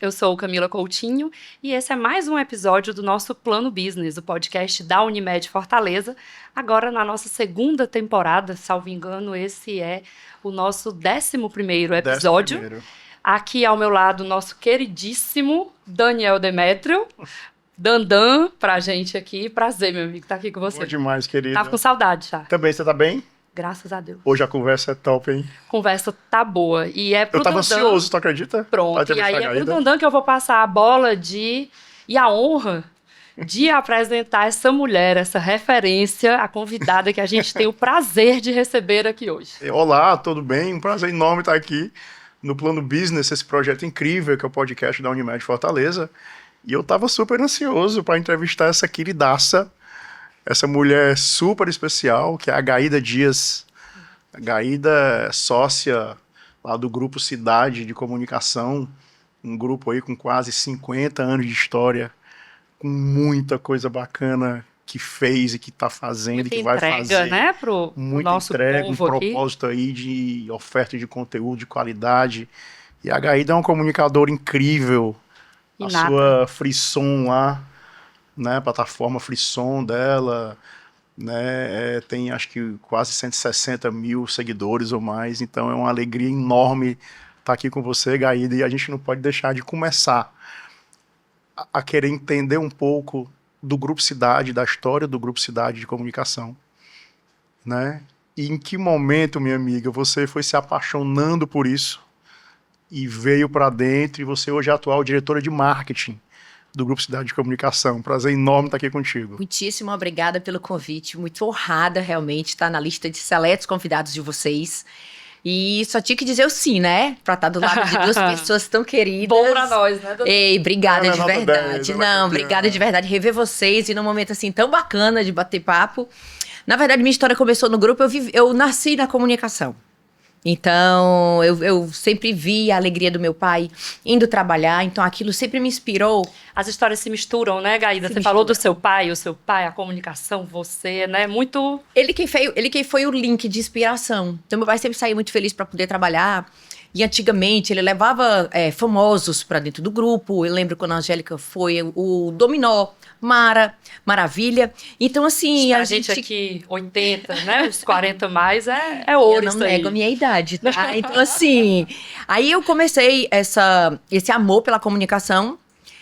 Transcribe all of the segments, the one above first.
eu sou Camila Coutinho e esse é mais um episódio do nosso Plano Business, o podcast da Unimed Fortaleza. Agora na nossa segunda temporada, salvo engano, esse é o nosso 11º episódio. 11º. Aqui ao meu lado, nosso queridíssimo Daniel Demétrio. Dandan pra gente aqui. Prazer, meu amigo, estar aqui com você. Bom demais, querida. Tava com saudade já. Também, você tá bem? Graças a Deus. Hoje a conversa é top, hein? Conversa tá boa. E é pro Eu tava Dandan. ansioso, tu acredita? Pronto. E aí é pro Dandan que eu vou passar a bola e a honra de apresentar essa mulher, essa referência, a convidada que a gente tem o prazer de receber aqui hoje. Olá, tudo bem? Um prazer enorme estar aqui no Plano Business, esse projeto incrível que é o podcast da Unimed Fortaleza. E eu tava super ansioso para entrevistar essa queridaça, essa mulher super especial, que é a Gaída Dias. A Gaída é sócia lá do Grupo Cidade de Comunicação, um grupo aí com quase 50 anos de história, com muita coisa bacana que fez e que está fazendo Muita e que vai entrega, fazer. né, pro Muita nosso entrega, um povo aqui. propósito aí de oferta de conteúdo de qualidade. E a Gaída é uma comunicadora incrível. A Inata. sua Frisson lá, né, a plataforma Frisson dela, né, tem acho que quase 160 mil seguidores ou mais, então é uma alegria enorme estar aqui com você, Gaída, e a gente não pode deixar de começar a querer entender um pouco do Grupo Cidade, da história do Grupo Cidade de Comunicação, né, e em que momento, minha amiga, você foi se apaixonando por isso e veio para dentro, e você hoje é a atual diretora de marketing do Grupo Cidade de Comunicação. Prazer enorme estar aqui contigo. Muitíssimo obrigada pelo convite, muito honrada realmente estar na lista de seletos convidados de vocês. E só tinha que dizer o sim, né? Pra estar do lado de duas pessoas tão queridas. Bom pra nós, né, Daniel? Ei, obrigada Ela é de nota verdade. 10, ela é Não, campeã. obrigada de verdade. Rever vocês e num momento assim tão bacana de bater papo. Na verdade, minha história começou no grupo, eu nasci na comunicação. Então, eu sempre vi a alegria do meu pai indo trabalhar, então aquilo sempre me inspirou. As histórias se misturam, né, Gaída? Se Você falou do misturam. o seu pai, a comunicação, você, né? Muito. Ele quem foi o link de inspiração. Então, meu pai sempre saía muito feliz para poder trabalhar. E antigamente ele levava famosos para dentro do grupo. Eu lembro quando a Angélica foi, o Dominó, Maravilha. Então, assim, A gente aqui, 80, né? Os 40 mais é ouro eu isso não aí. nego a minha idade, tá? Então, assim, aí eu comecei esse amor pela comunicação.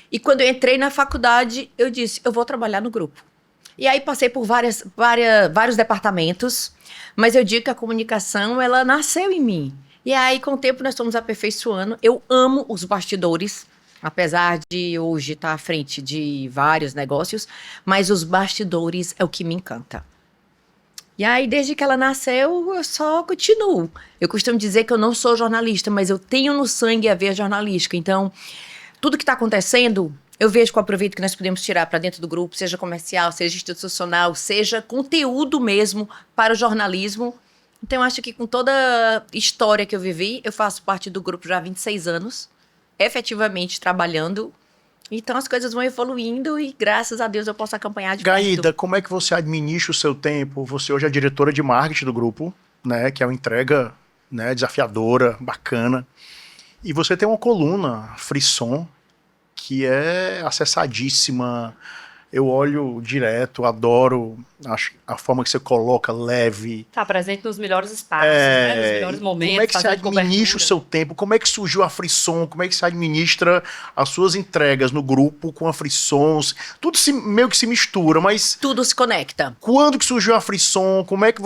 E quando eu entrei na faculdade, eu disse, eu vou trabalhar no grupo. E aí passei por vários departamentos, mas eu digo que a comunicação, ela nasceu em mim. E aí, com o tempo, nós estamos aperfeiçoando. Eu amo os bastidores, apesar de hoje estar à frente de vários negócios, mas os bastidores é o que me encanta. E aí, desde que ela nasceu, eu só continuo. Eu costumo dizer que eu não sou jornalista, mas eu tenho no sangue a veia jornalística. Então, tudo que está acontecendo, eu vejo com o aproveito que nós podemos tirar para dentro do grupo, seja comercial, seja institucional, seja conteúdo mesmo para o jornalismo. Então, eu acho que com toda a história que eu vivi, eu faço parte do grupo já há 26 anos, efetivamente trabalhando. Então, as coisas vão evoluindo e, graças a Deus, eu posso acompanhar de Gaída, perto. como é que você administra o seu tempo? Você hoje é diretora de marketing do grupo, né, que é uma entrega, né, desafiadora, bacana. E você tem uma coluna, Frisson, que é acessadíssima. Eu olho direto, adoro a forma que você coloca, leve. Tá presente nos melhores espaços, né? Nos melhores momentos. Como é que você fazendo administra o cobertura. seu tempo? Como é que surgiu a Frisson? Como é que você administra as suas entregas no grupo com a Frisson? Tudo meio que se mistura, mas Tudo se conecta. quando que surgiu a Frisson? Como é que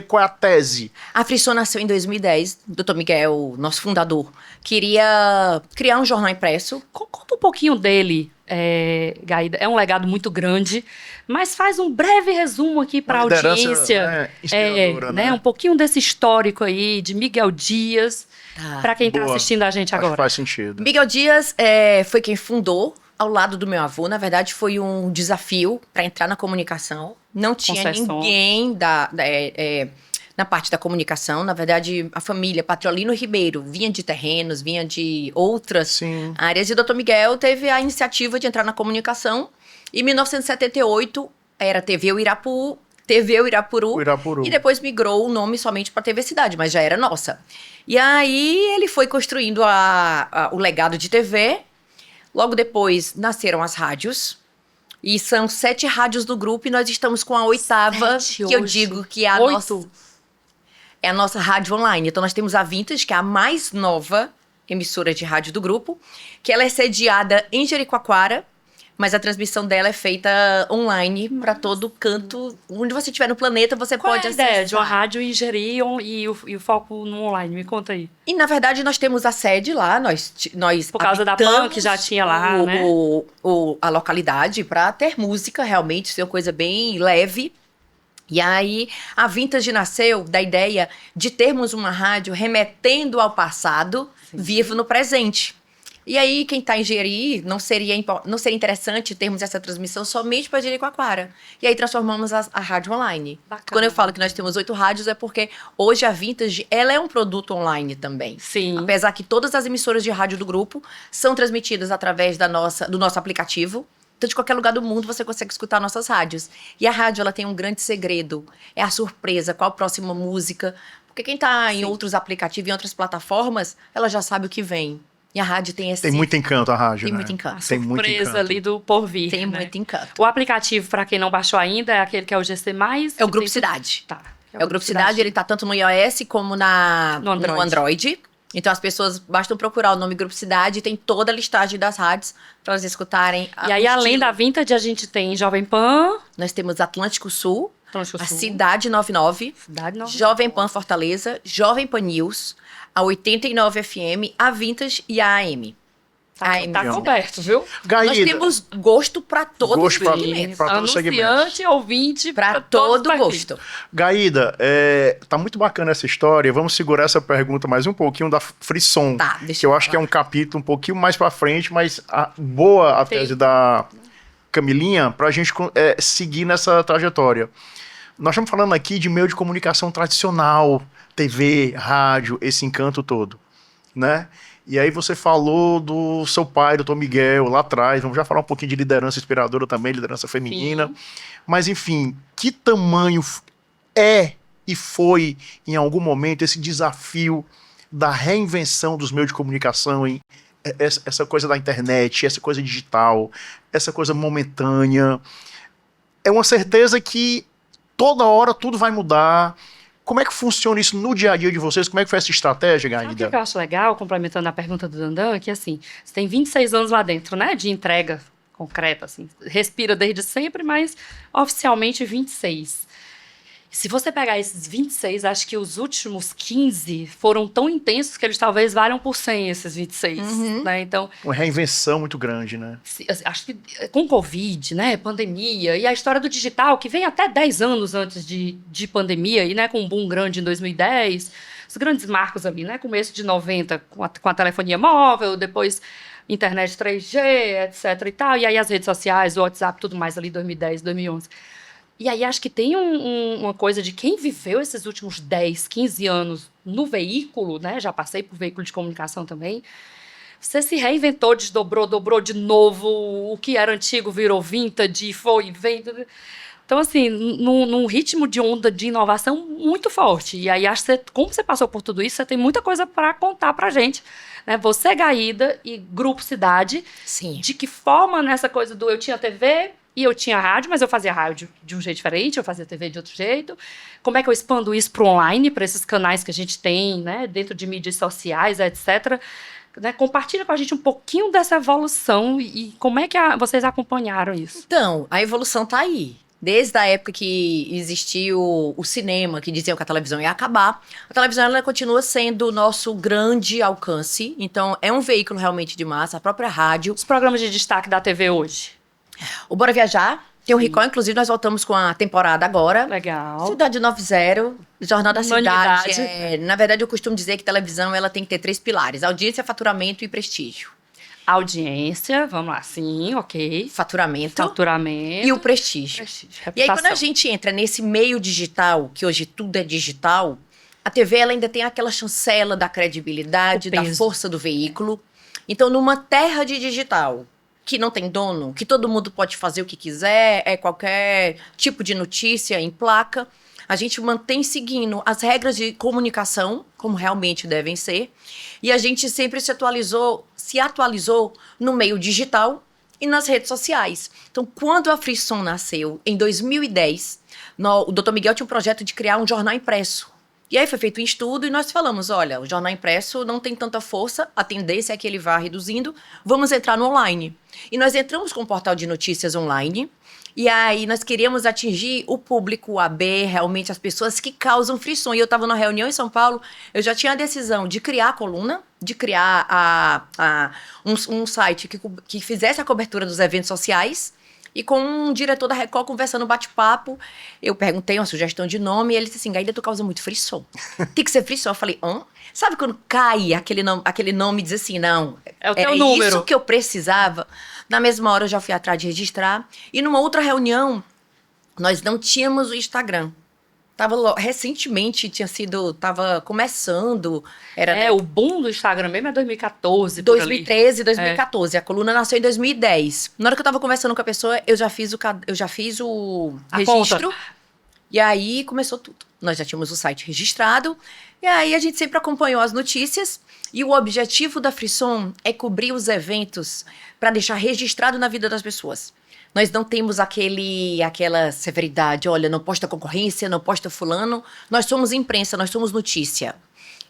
qual é a tese? A Frisson nasceu em 2010. Dr. Miguel, nosso fundador, queria criar um jornal impresso. Conta um pouquinho dele, Gaída. É um legado muito grande, mas faz um breve resumo aqui para a Uma liderança, audiência. inspiradora, né? Um pouquinho desse histórico aí de Miguel Dias, Tá. para quem está Boa. assistindo a gente Acho que agora. faz sentido. Miguel Dias foi quem fundou, ao lado do meu avô. Na verdade, foi um desafio para entrar na comunicação. Não tinha Concessões. ninguém na parte da comunicação. Na verdade, a família Patrolino Ribeiro vinha de terrenos, vinha de outras Sim. áreas. E o Dr. Miguel teve a iniciativa de entrar na comunicação. Em 1978, era TV Uirapuru. O Irapuru. E depois migrou o nome somente para TV Cidade, mas já era nossa. E aí ele foi construindo o legado de TV. Logo depois nasceram as rádios. E são 7 rádios do grupo e nós estamos com a 8ª, 7 que eu hoje. digo que é a 8? nossa... É a nossa rádio online. Então, nós temos a Vintage, que é a mais nova emissora de rádio do grupo, que ela é sediada em Jericoacoara, mas a transmissão dela é feita online para todo canto. Onde você estiver no planeta, você Qual pode é a ideia acessar. de uma rádio em Jeri e o foco no online? Me conta aí. E, na verdade, nós temos a sede lá. Nós Por causa da PAN, que já tinha lá, né? A localidade para ter música, realmente, ser uma coisa bem leve. E aí, a Vintage nasceu da ideia de termos uma rádio remetendo ao passado, vivo no presente. E aí, quem está em Jeri, não seria interessante termos essa transmissão somente para Jericoacoara. E aí, transformamos a rádio online. Bacana. Quando eu falo que nós temos 8 rádios, é porque hoje a Vintage, ela é um produto online também. Sim. Apesar que todas as emissoras de rádio do grupo são transmitidas através do nosso aplicativo. Então, de qualquer lugar do mundo, você consegue escutar nossas rádios. E a rádio, ela tem um grande segredo. É a surpresa, qual a próxima música. Porque quem está em outros aplicativos, em outras plataformas, ela já sabe o que vem. E a rádio tem esse... Tem muito encanto a rádio, Tem né? muito encanto. Tem muito Surpresa encanto. ali do porvir. Tem né? muito encanto. O aplicativo, para quem não baixou ainda, é aquele que é o GC+. É o Grupo Tem- Cidade. Tá. É o Grupo Cidade, ele tá tanto no iOS como No Android. no Android. Então, as pessoas bastam procurar o nome Grupo Cidade e tem toda a listagem das rádios para elas escutarem. E aí, o além estilo. da Vintage, a gente tem Jovem Pan, Nós temos Atlântico Sul, Atlântico a Sul, Cidade 99, Cidade Nova. Jovem Pan Fortaleza, Jovem Pan News, a 89 FM, a Vintage e a AM. Tá coberto, viu? Nós Gaída, temos gosto para todos Gosto os pra- segmentos. pra todos os segmentos. Anunciante, ouvinte, Para todos os todo perfis. gosto. Gaída, tá muito bacana essa história. Vamos segurar essa pergunta mais um pouquinho da Frisson. Tá, deixa que eu eu acho que é falar. um capítulo um pouquinho mais pra frente, mas boa a Tem. tese da Camilinha pra gente seguir nessa trajetória. Nós estamos falando aqui de meio de comunicação tradicional, TV, rádio, esse encanto todo, né? E aí você falou do seu pai, doutor Miguel, lá atrás. Vamos já falar um pouquinho de liderança inspiradora também, liderança feminina. Sim. Mas, enfim, que tamanho é e foi, em algum momento, esse desafio da reinvenção dos meios de comunicação, hein? Essa coisa da internet, essa coisa digital, essa coisa momentânea. É uma certeza que toda hora tudo vai mudar. Como é que funciona isso no dia a dia de vocês? Como é que foi essa estratégia, Sabe o que Gaída? eu acho legal, complementando a pergunta do Dandan, que assim, você tem 26 anos lá dentro, né, de entrega concreta, assim, respira desde sempre, mas oficialmente 26. Se você pegar esses 26, acho que os últimos 15 foram tão intensos que eles talvez valham por 100 esses 26, né, então... Uma reinvenção muito grande, né? Acho que com Covid, né, pandemia, e a história do digital, que vem até 10 anos antes de pandemia, e né, com um boom grande em 2010, os grandes marcos ali, né, começo de 90 com a telefonia móvel, depois internet 3G, etc e tal, e aí as redes sociais, o WhatsApp, tudo mais ali, 2010, 2011. E aí acho que tem uma coisa de quem viveu esses últimos 10, 15 anos no veículo, né, já passei por veículo de comunicação também, você se reinventou, desdobrou, dobrou de novo, o que era antigo virou vintage, foi e vem. Então, assim, num ritmo de onda de inovação muito forte. E aí, acho que como você passou por tudo isso, você tem muita coisa para contar pra gente. Né? Você, Gaída, e Grupo Cidade, Sim. de que forma nessa coisa do eu tinha TV e eu tinha rádio, mas eu fazia rádio de um jeito diferente, eu fazia TV de outro jeito. Como é que eu expando isso para online, para esses canais que a gente tem, né, dentro de mídias sociais, etc., né, compartilha com a gente um pouquinho dessa evolução e como é que vocês acompanharam isso? Então, a evolução tá aí. Desde a época que existiu o cinema, que diziam que a televisão ia acabar, a televisão ela continua sendo o nosso grande alcance. Então, é um veículo realmente de massa, a própria rádio. Os programas de destaque da TV hoje? O Bora Viajar, tem o Recall, inclusive nós voltamos com a temporada agora. Legal. Cidade 90, Jornal da Humanidade. Cidade. Na verdade, eu costumo dizer que televisão ela tem que ter 3 pilares: audiência, faturamento e prestígio. Audiência, vamos lá, sim, ok. Faturamento Faturamento. e o prestígio. prestígio, E aí, quando a reputação. gente entra nesse meio digital, que hoje tudo é digital, a TV ela ainda tem aquela chancela da credibilidade, O da peso. força do veículo. Então, numa terra de digital, que não tem dono, que todo mundo pode fazer o que quiser, qualquer tipo de notícia em placa, A gente mantém seguindo as regras de comunicação, como realmente devem ser, e a gente sempre se atualizou no meio digital e nas redes sociais. Então, quando a Frisson nasceu, em 2010, o Dr. Miguel tinha um projeto de criar um jornal impresso. E aí foi feito um estudo e nós falamos, olha, o jornal impresso não tem tanta força, a tendência é que ele vá reduzindo, vamos entrar no online. E nós entramos com um portal de notícias online, e aí nós queríamos atingir o público AB, realmente as pessoas que causam frisson. E eu estava numa reunião em São Paulo, eu já tinha a decisão de criar a coluna, de criar um site que fizesse a cobertura dos eventos sociais, e com um diretor da Record conversando, bate-papo, eu perguntei uma sugestão de nome, e ele disse assim, Gaída, tu causa muito frisson. Tem que ser frisson. Eu falei, hã? Sabe quando cai aquele nome e diz assim, não, é o teu número. Isso que eu precisava. Na mesma hora eu já fui atrás de registrar. E numa outra reunião, nós não tínhamos o Instagram. Recentemente tava começando. O boom do Instagram mesmo é 2014, 2013, 2014. A coluna nasceu em 2010. Na hora que eu tava conversando com a pessoa, eu já fiz o registro. Conta. E aí começou tudo. Nós já tínhamos o site registrado. E aí a gente sempre acompanhou as notícias. E o objetivo da Frisson é cobrir os eventos para deixar registrado na vida das pessoas. Nós não temos aquela severidade, olha, não posta concorrência, não posta fulano. Nós somos imprensa, nós somos notícia.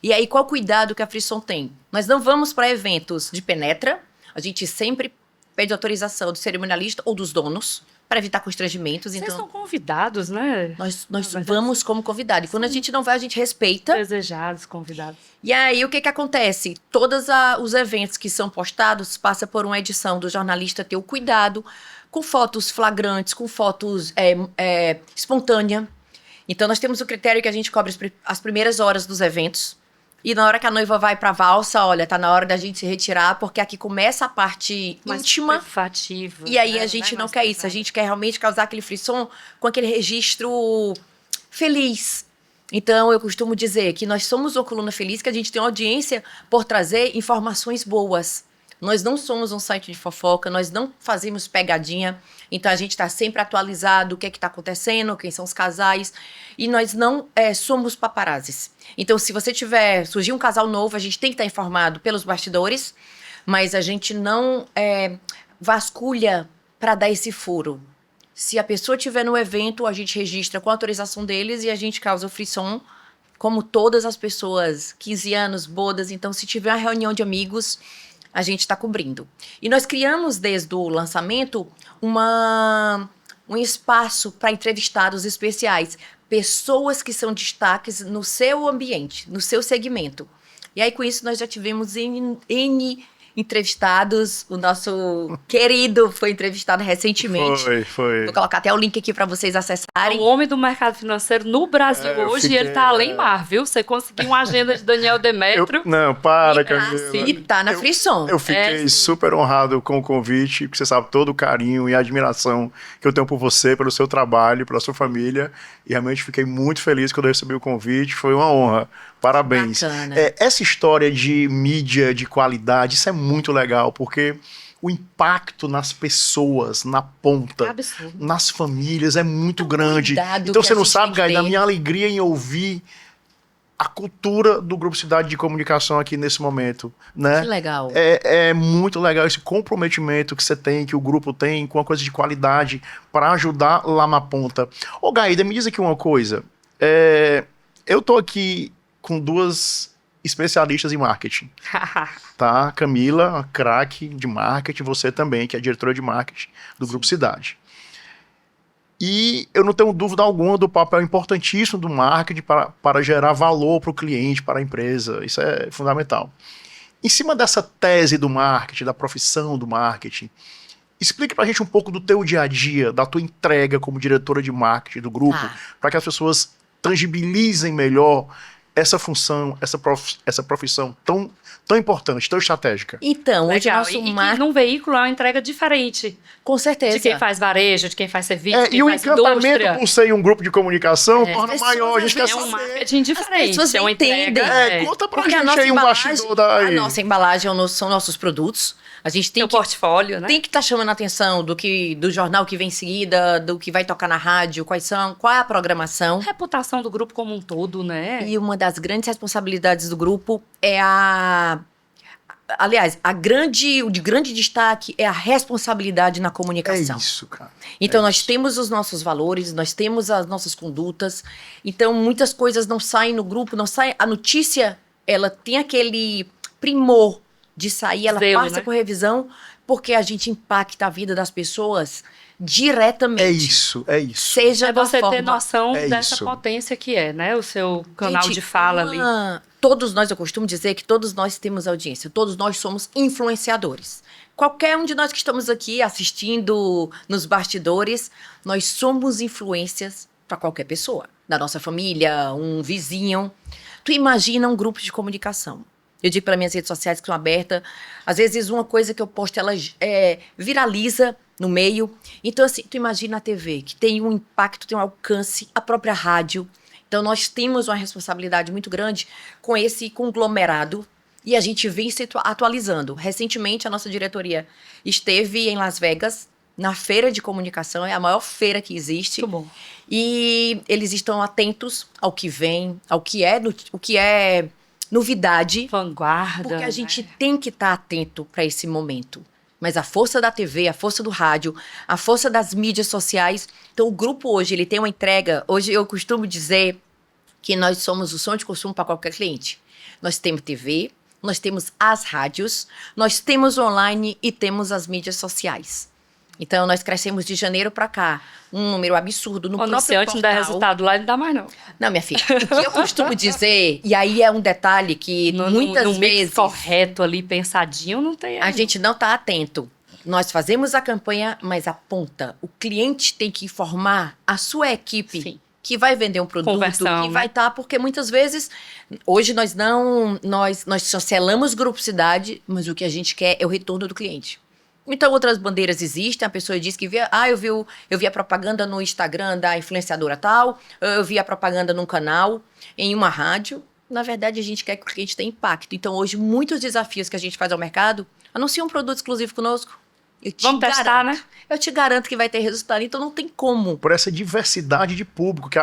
E aí, qual o cuidado que a Frisson tem? Nós não vamos para eventos de penetra, a gente sempre pede autorização do cerimonialista ou dos donos, para evitar constrangimentos. Vocês são convidados, né? Nós vamos como convidado. E quando a gente não vai, a gente respeita. Desejados, convidados. E aí, o que acontece? Todos os eventos que são postados passa por uma edição do jornalista ter o cuidado com fotos flagrantes, com fotos espontâneas. Então, nós temos o critério que a gente cobre as primeiras horas dos eventos. E na hora que a noiva vai pra valsa, olha, tá na hora da gente se retirar, porque aqui começa a parte íntima. Privativa. E aí a gente não quer isso. A gente quer realmente causar aquele frisson com aquele registro feliz. Então, eu costumo dizer que nós somos uma coluna feliz, que a gente tem uma audiência por trazer informações boas. Nós não somos um site de fofoca, nós não fazemos pegadinha, então a gente está sempre atualizado, o que é que está acontecendo, quem são os casais, e nós não somos paparazzis. Então, se você surgir um casal novo, a gente tem que estar informado pelos bastidores, mas a gente não vasculha para dar esse furo. Se a pessoa estiver no evento, a gente registra com a autorização deles e a gente causa o frisson, como todas as pessoas, 15 anos, bodas, então se tiver uma reunião de amigos, a gente está cobrindo. E nós criamos, desde o lançamento, um espaço para entrevistados especiais. Pessoas que são destaques no seu ambiente, no seu segmento. E aí, com isso, nós já tivemos N entrevistados. O nosso querido foi entrevistado recentemente. Foi. Vou colocar até o link aqui para vocês acessarem. O homem do mercado financeiro no Brasil hoje, ele tá além mar, viu? Você conseguiu uma agenda de Daniel Demetrio. Não, para, Camila. E tá na Frisson. Eu fiquei super honrado com o convite, porque você sabe todo o carinho e a admiração que eu tenho por você, pelo seu trabalho, pela sua família. E realmente fiquei muito feliz quando eu recebi o convite. Foi uma honra. Parabéns. Essa história de mídia de qualidade, isso é muito legal, porque o impacto nas pessoas, na ponta, nas famílias é muito grande. Então você não sabe, Gaída, a minha alegria em ouvir a cultura do Grupo Cidade de Comunicação aqui nesse momento, né? Que legal. É muito legal esse comprometimento que você tem, que o grupo tem, com uma coisa de qualidade para ajudar lá na ponta. Ô, Gaída, me diz aqui uma coisa. Eu tô aqui com duas especialistas em marketing, tá? Camila, craque de marketing, você também, que é diretora de marketing do Grupo Cidade. E eu não tenho dúvida alguma do papel importantíssimo do marketing para gerar valor para o cliente, para a empresa. Isso é fundamental. Em cima dessa tese do marketing, da profissão do marketing, explique para a gente um pouco do teu dia a dia, da tua entrega como diretora de marketing do grupo, para que as pessoas tangibilizem melhor essa função, essa profissão tão importante, tão estratégica. Então, hoje o nosso marketing... num veículo é uma entrega diferente. Com certeza. De quem faz varejo, de quem faz serviço, de quem e o faz encantamento indústria. por ser um grupo de comunicação torna maior. A gente quer um marketing diferente. As pessoas entendem. Conta pra gente aí um bastidor daí. A nossa embalagem são nossos produtos. A gente Tem tem o portfólio, né? tem que estar chamando a atenção do jornal que vem em seguida, do que vai tocar na rádio, qual é a programação. A reputação do grupo como um todo, né? E uma das grandes responsabilidades do grupo é aliás, o de grande destaque é a responsabilidade na É comunicação. isso, cara. Então, É nós isso. temos os nossos valores, nós temos as nossas condutas. Então, muitas coisas não saem no grupo, não sai. A notícia, ela tem aquele primor de sair, ela Zelo, passa né? por revisão, porque a gente impacta a vida das pessoas diretamente. É isso, é isso. Seja É da você forma... ter noção É dessa isso. potência que é, né? O seu canal Gente, de fala ali. Todos nós, eu costumo dizer que todos nós temos audiência, todos nós somos influenciadores. Qualquer um de nós que estamos aqui assistindo nos bastidores, nós somos influências para qualquer pessoa, da nossa família, um vizinho. Tu imagina um grupo de comunicação. Eu digo para minhas redes sociais que são abertas, às vezes uma coisa que eu posto, ela viraliza no meio. Então, assim, tu imagina a TV, que tem um impacto, tem um alcance, a própria rádio. Então, nós temos uma responsabilidade muito grande com esse conglomerado e a gente vem se atualizando. Recentemente, a nossa diretoria esteve em Las Vegas, na feira de comunicação, é a maior feira que existe. Muito bom. E eles estão atentos ao que vem, ao que é novidade, Vanguarda. porque a gente né? tem que estar atento para esse momento. Mas a força da TV, a força do rádio, a força das mídias sociais. Então, o grupo hoje, ele tem uma entrega. Hoje, eu costumo dizer que nós somos o sonho de consumo para qualquer cliente. Nós temos TV, nós temos as rádios, nós temos online e temos as mídias sociais. Então, nós crescemos de janeiro para cá. Um número absurdo no O próprio anunciante não dá portal. resultado lá, não dá mais não. Não, minha filha, o que eu costumo dizer, e aí é um detalhe que muitas no mix vezes correto ali, pensadinho, não tem. a gente não está atento. Nós fazemos a campanha, mas a ponta. O cliente tem que informar a sua equipe Sim. que vai vender um produto, Conversão, que né? vai estar, porque muitas vezes, hoje nós chancelamos Grupo Cidade, mas o que a gente quer é o retorno do cliente. Então, outras bandeiras existem, a pessoa diz que eu vi a propaganda no Instagram da influenciadora tal, eu vi a propaganda num canal, em uma rádio. Na verdade, a gente quer que o cliente tenha impacto. Então, hoje, muitos desafios que a gente faz ao mercado, anuncia um produto exclusivo conosco. Vamos testar, né? Eu te garanto que vai ter resultado, então não tem como. Por essa diversidade de público, que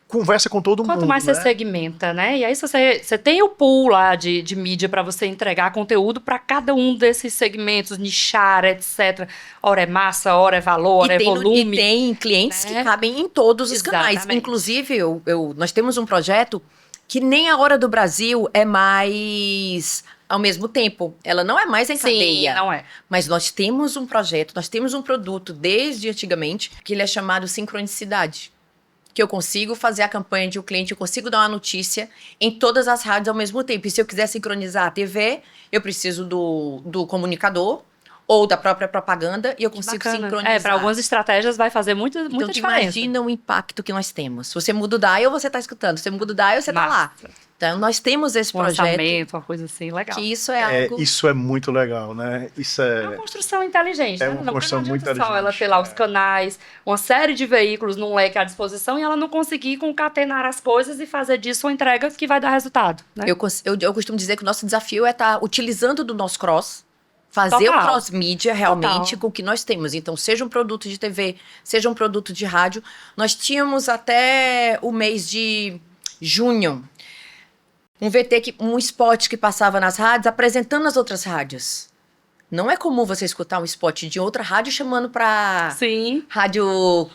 conversa com todo Quanto mundo, mais né? você segmenta, né? E aí você tem o pool lá de mídia para você entregar conteúdo para cada um desses segmentos, nichar, etc. Ora é massa, ora é valor, ora é volume. E tem clientes né? que cabem em todos os canais. Exatamente. Inclusive, nós temos um projeto que nem a Hora do Brasil é mais ao mesmo tempo. Ela não é mais em cadeia. Sim, não é. Mas nós temos um projeto, nós temos um produto desde antigamente que ele é chamado sincronicidade. Que eu consigo fazer a campanha de um cliente, eu consigo dar uma notícia em todas as rádios ao mesmo tempo. E se eu quiser sincronizar a TV, eu preciso do comunicador ou da própria propaganda e eu consigo sincronizar. Para algumas estratégias vai fazer muita Então, diferença. imagina o impacto que nós temos. Se você muda o dial, você está escutando. Se você muda o dial, você está lá. Massa. Então, nós temos esse Um projeto, lançamento, uma coisa assim, legal. que isso é algo... Isso é muito legal, né? Isso É uma construção inteligente, É né? uma Não, construção não muito adianta só ela inteligente. ter lá os canais, uma série de veículos num leque à disposição e ela não conseguir concatenar as coisas e fazer disso uma entrega que vai dar resultado, né? Eu costumo dizer que o nosso desafio é estar utilizando do nosso cross, fazer Total. o cross-mídia realmente Total. com o que nós temos. Então, seja um produto de TV, seja um produto de rádio. Nós tínhamos até o mês de junho um spot que passava nas rádios apresentando as outras rádios. Não é comum você escutar um spot de outra rádio chamando para Sim. rádio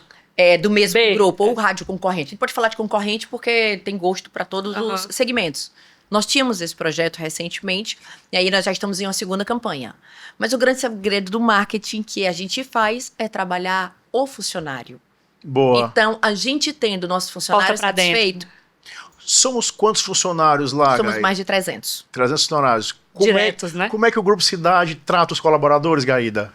do mesmo B. grupo ou rádio concorrente. A gente pode falar de concorrente porque tem gosto para todos os segmentos. Nós tínhamos esse projeto recentemente e aí nós já estamos em uma segunda campanha. Mas o grande segredo do marketing que a gente faz é trabalhar o funcionário. boa. Então, a gente tendo o nosso funcionário Porta pra dentro. satisfeito, Somos quantos funcionários lá, somos Gaí? mais de 300. 300 funcionários. Diretos, né? Como é que o Grupo Cidade trata os colaboradores, Gaída?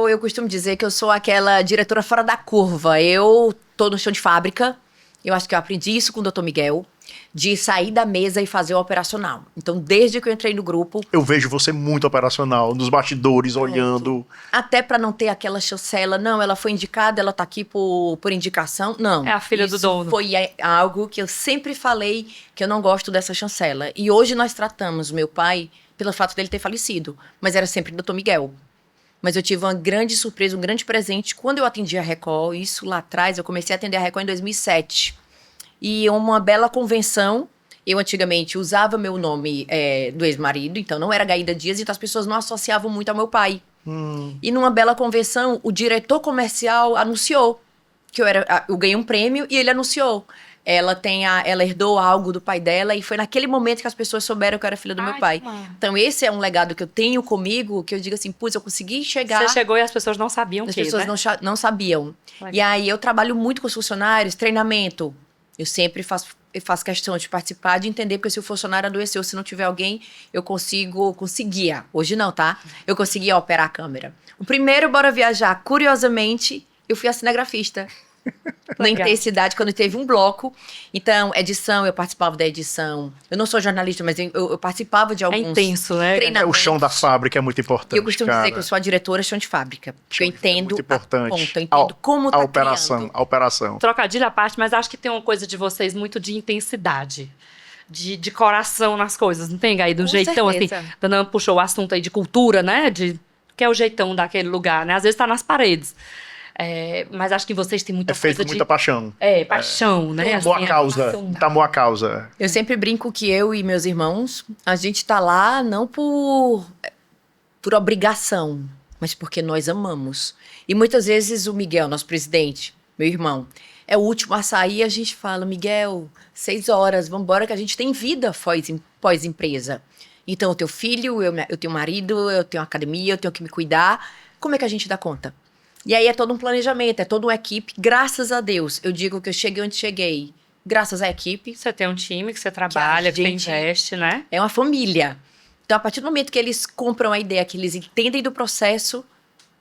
Eu costumo dizer que eu sou aquela diretora fora da curva. Eu tô no chão de fábrica. Eu acho que eu aprendi isso com o Dr. Miguel, de sair da mesa e fazer o operacional. Então, desde que eu entrei no grupo, Eu vejo você muito operacional, nos bastidores, olhando. até para não ter aquela chancela, não, ela foi indicada, ela tá aqui por indicação, não. É a filha do Isso dono. Foi algo que eu sempre falei que eu não gosto dessa chancela. E hoje nós tratamos meu pai pelo fato dele ter falecido, mas era sempre Dr. Miguel. Mas eu tive uma grande surpresa, um grande presente quando eu atendi a Record, isso lá atrás, eu comecei a atender a Record em 2007. E uma bela convenção, eu antigamente usava meu nome do ex-marido, então não era Gaída Dias, então as pessoas não associavam muito ao meu pai. E numa bela convenção, o diretor comercial anunciou que eu ganhei um prêmio e ele anunciou. Ela herdou algo do pai dela e foi naquele momento que as pessoas souberam que eu era filha do meu pai. Então esse é um legado que eu tenho comigo, que eu digo assim, putz, eu consegui chegar... Você chegou e as pessoas não sabiam o que, As pessoas né? não sabiam. Legal. E aí eu trabalho muito com os funcionários, treinamento. Eu sempre faço questão de participar, de entender, porque se o funcionário adoeceu, se não tiver alguém, eu conseguia. Hoje não, tá? Eu conseguia operar a câmera. O primeiro Bora Viajar, curiosamente, eu fui a cinegrafista. Na intensidade, quando teve um bloco. Então, edição, eu participava da edição. Eu não sou jornalista, mas eu participava de alguns intenso, né? O chão da fábrica é muito importante. E eu costumo dizer que eu sou a diretora chão de fábrica. Porque eu entendo muito importante. eu entendo como tá A operação. Trocadilho à parte, mas acho que tem uma coisa de vocês muito de intensidade. De coração nas coisas, não tem, Gaí? Do Com jeitão, certeza. assim. Dana puxou o assunto aí de cultura, né? Que é o jeitão daquele lugar, né? Às vezes tá nas paredes. Mas acho que vocês têm muita É feito coisa com muita paixão. paixão, né? Boa Assim, causa. apaixonada. Tá boa causa. Eu sempre brinco que eu e meus irmãos, a gente tá lá não por obrigação, mas porque nós amamos. E muitas vezes o Miguel, nosso presidente, meu irmão, é o último a sair, a gente fala, Miguel, 6 horas, vambora que a gente tem vida pós-empresa. Então, eu tenho filho, eu tenho marido, eu tenho academia, eu tenho que me cuidar. Como é que a gente dá conta? E aí é todo um planejamento, é toda uma equipe. Graças a Deus, eu digo que eu cheguei onde cheguei. Graças à equipe. Você tem um time que você trabalha, que você investe, né? É uma família. Então, a partir do momento que eles compram a ideia, que eles entendem do processo,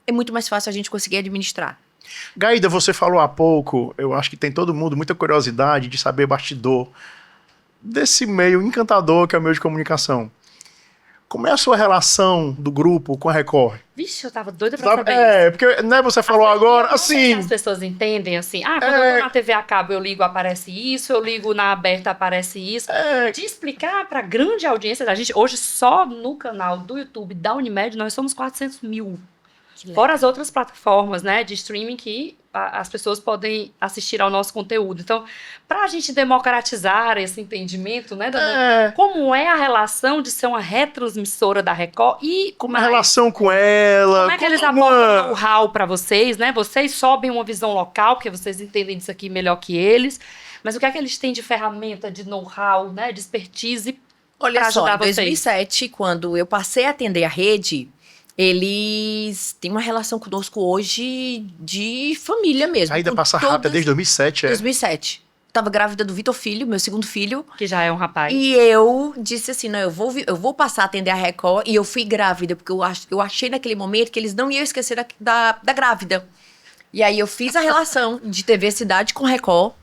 é muito mais fácil a gente conseguir administrar. Gaída, você falou há pouco, eu acho que tem todo mundo muita curiosidade de saber bastidor desse meio encantador que é o meio de comunicação. Como é a sua relação do grupo com a Record? Vixe, eu tava doida pra saber isso. Porque né, você falou agora, assim... As pessoas entendem, assim, quando eu tô na TV a cabo eu ligo, aparece isso, eu ligo na aberta, aparece isso. De explicar pra grande audiência da gente, hoje só no canal do YouTube da Unimed nós somos 400 mil. Fora as outras plataformas, né, de streaming que as pessoas podem assistir ao nosso conteúdo. Então, para a gente democratizar esse entendimento, né, Dana, como é a relação de ser uma retransmissora da Record e... Como é a relação com ela? Como é que eles aportam know-how para vocês, né? Vocês sobem uma visão local, porque vocês entendem disso aqui melhor que eles. Mas o que é que eles têm de ferramenta, de know-how, né, de expertise para ajudar em vocês? 2007, quando eu passei a atender a rede... Eles têm uma relação conosco hoje de família mesmo. Ainda passa rápido, desde 2007, 2007. Tava grávida do Vitor Filho, meu segundo filho. Que já é um rapaz. E eu disse assim, não, eu vou passar a atender a Record. E eu fui grávida, porque eu achei naquele momento que eles não iam esquecer da grávida. E aí eu fiz a relação de TV Cidade com Record.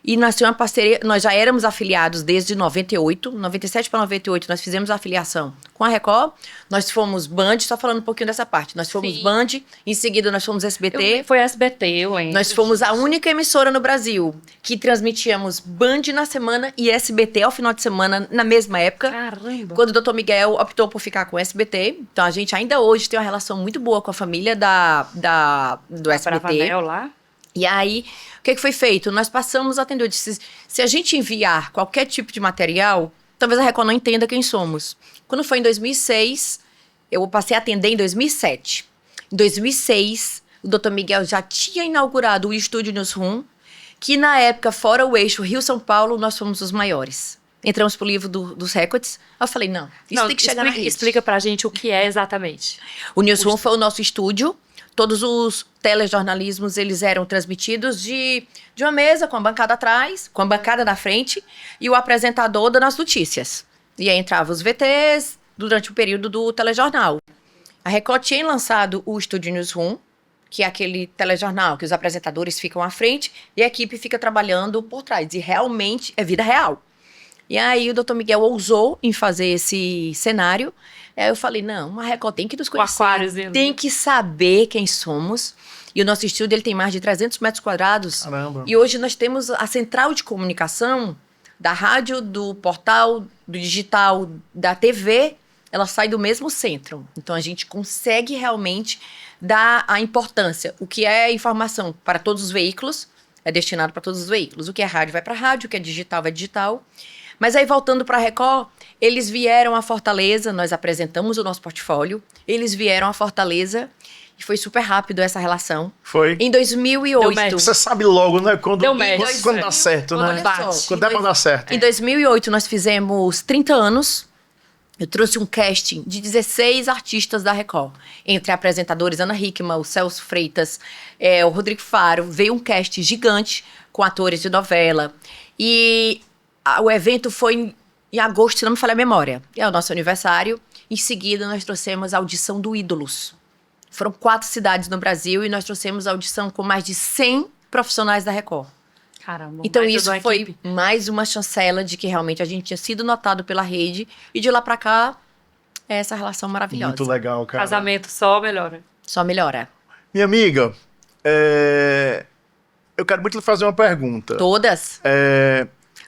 E nós tínhamos uma parceria, nós já éramos afiliados desde 98, 97 para 98, nós fizemos a afiliação com a Record, nós fomos Band, só falando um pouquinho dessa parte, nós fomos Band, em seguida nós fomos SBT. Foi SBT, eu lembro. Nós fomos a única emissora no Brasil que transmitíamos Band na semana e SBT ao final de semana na mesma época. Caramba! Quando o Dr. Miguel optou por ficar com o SBT, então a gente ainda hoje tem uma relação muito boa com a família do SBT. Bravanel lá. E aí, o que foi feito? Nós passamos a atender. Eu disse, se a gente enviar qualquer tipo de material, talvez a Record não entenda quem somos. Quando foi em 2006, eu passei a atender em 2007. Em 2006, o Dr. Miguel já tinha inaugurado o Estúdio Newsroom, que na época, fora o eixo Rio-São Paulo, nós fomos os maiores. Entramos pro livro dos recordes. Eu falei, não, isso tem que chegar na rede. Explica pra gente o que é exatamente. O Newsroom foi o nosso estúdio. Todos os telejornalismos, eles eram transmitidos de uma mesa com a bancada atrás, com a bancada na frente e o apresentador dando as notícias. E aí entravam os VTs durante o período do telejornal. A Record tinha lançado o Estúdio Newsroom, que é aquele telejornal que os apresentadores ficam à frente e a equipe fica trabalhando por trás. E realmente é vida real. E aí o Dr. Miguel ousou em fazer esse cenário. Aí eu falei, não, a Record tem que nos conhecer, tem que saber quem somos. E o nosso estúdio ele tem mais de 300 metros quadrados. Caramba. E hoje nós temos a central de comunicação da rádio, do portal, do digital, da TV. ela sai do mesmo centro. Então, a gente consegue realmente dar a importância. O que é informação para todos os veículos, é destinado para todos os veículos. O que é rádio vai para rádio, o que é digital vai digital. Mas aí, voltando para a Record, eles vieram a Fortaleza, nós apresentamos o nosso portfólio, eles vieram a Fortaleza e foi super rápido essa relação. Foi. Em 2008. Você sabe logo, né? Quando dá certo, né? Quando é pra dar certo. Em 2008, nós fizemos 30 anos. Eu trouxe um casting de 16 artistas da Record. Entre apresentadores Ana Hickman, o Celso Freitas, o Rodrigo Faro. Veio um cast gigante com atores de novela. E o evento foi em agosto, se não me falha a memória. É o nosso aniversário. Em seguida, nós trouxemos a audição do Ídolos. Foram 4 cidades no Brasil e nós trouxemos a audição com mais de 100 profissionais da Record. Caramba. Então isso foi mais uma chancela de que realmente a gente tinha sido notado pela rede. E de lá pra cá, é essa relação maravilhosa. Muito legal, cara. Casamento só melhora. Só melhora. Minha amiga, eu quero muito lhe fazer uma pergunta. Todas?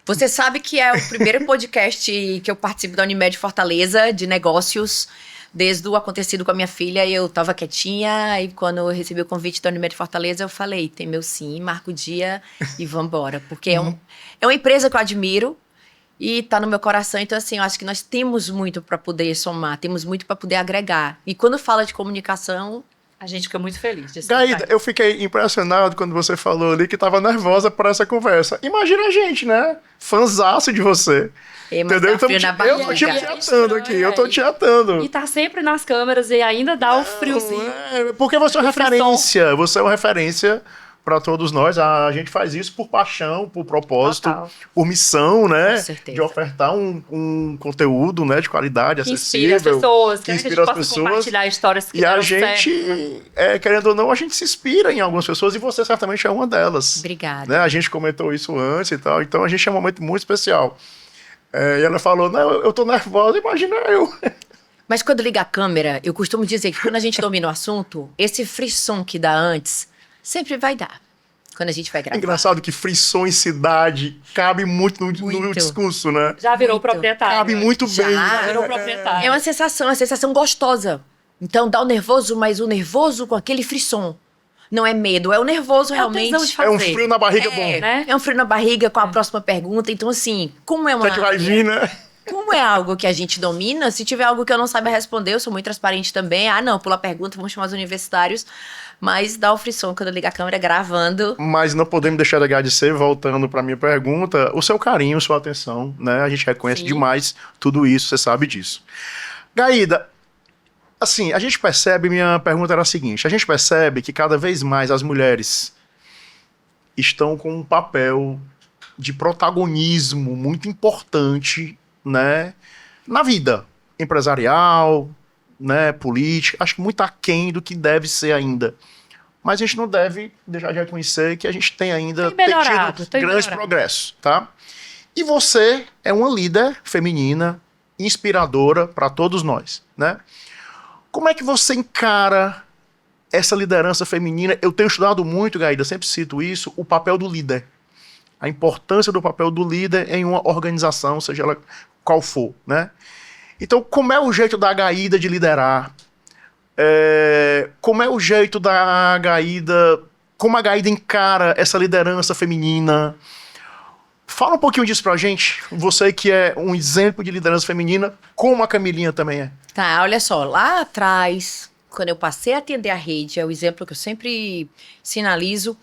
Você sabe que é o primeiro podcast que eu participo da Unimed Fortaleza, de negócios. Desde o acontecido com a minha filha, eu tava quietinha. E quando eu recebi o convite da Unimed Fortaleza, eu falei, tem meu sim, marca o dia e vambora. Porque é uma empresa que eu admiro e tá no meu coração. Então, assim, eu acho que nós temos muito para poder somar, temos muito para poder agregar. E quando fala de comunicação... A gente fica muito feliz de Gaída, eu fiquei impressionado quando você falou ali que tava nervosa por essa conversa. Imagina a gente, né? Fanzaço de você. Entendeu? Então, eu tô te atando aqui, eu tô te atando. E tá sempre nas câmeras e ainda dá o friozinho. Porque você é uma referência, você é uma referência para todos nós. A gente faz isso por paixão, por propósito, por missão, né? Com certeza. De ofertar um conteúdo, né, de qualidade, Que acessível. inspira as pessoas, que inspira as pessoas. Compartilhar histórias que E a deram gente, certo. querendo ou não, a gente se inspira em algumas pessoas e você certamente é uma delas. Obrigada. Né? A gente comentou isso antes e tal, então a gente é um momento muito especial. E ela falou, não, eu tô nervosa, imagina eu. Mas quando liga a câmera, eu costumo dizer que quando a gente domina o assunto, esse frisson que dá antes, sempre vai dar. Quando a gente vai gravar. É engraçado que frisson em cidade cabe muito no discurso, né? Já virou Muito. proprietário. Cabe muito bem. Já virou proprietário. É uma sensação gostosa. Então dá o nervoso, mas o nervoso com aquele frisson. Não é medo, é o nervoso realmente. tesão de fazer. É um frio na barriga bom. né? É um frio na barriga com a próxima pergunta. Então, assim, como é uma. O que é que vai vir, né? Como é algo que a gente domina, se tiver algo que eu não saiba responder, eu sou muito transparente também. Ah, não, pula a pergunta, vamos chamar os universitários. Mas dá o frisson quando eu ligo a câmera gravando. Mas não podemos deixar de agradecer, voltando para minha pergunta, o seu carinho, sua atenção, né? A gente reconhece demais tudo isso, você sabe disso. Gaída, assim, a gente percebe, minha pergunta era a seguinte, a gente percebe que cada vez mais as mulheres estão com um papel de protagonismo muito importante, né, na vida empresarial, né, política, acho que muito aquém do que deve ser ainda. Mas a gente não deve deixar de reconhecer que a gente tem ainda tido grandes progressos, tá? E você é uma líder feminina, inspiradora para todos nós, né? Como é que você encara essa liderança feminina? Eu tenho estudado muito, Gaída, sempre cito isso, o papel do líder. A importância do papel do líder em uma organização, seja ela qual for, né? Então, como é o jeito da Gaída de liderar? Como é o jeito da Gaída... Como a Gaída encara essa liderança feminina? Fala um pouquinho disso pra gente. Você que é um exemplo de liderança feminina, como a Camilinha também é. Tá, olha só, lá atrás, quando eu passei a atender a rede, é o exemplo que eu sempre sinalizo,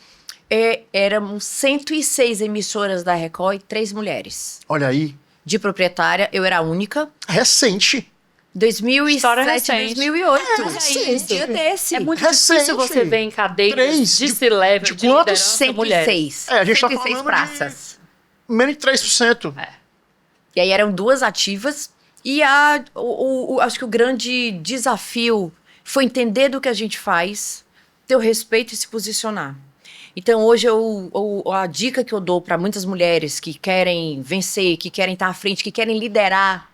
éramos 106 emissoras da Record e 3 mulheres. Olha aí. De proprietária, eu era a única. Recente. 2007, 2008. Recente. Dia desse. É muito Recente. difícil você ver em cadeiras 3, de C-level, de de quantos? liderança, mulheres. 106. A gente tá 106 falando praças. Menos de 3%. E aí eram 2 ativas. E acho que o grande desafio foi entender do que a gente faz, ter o respeito e se posicionar. Então, hoje, a dica que eu dou para muitas mulheres que querem vencer, que querem estar à frente, que querem liderar,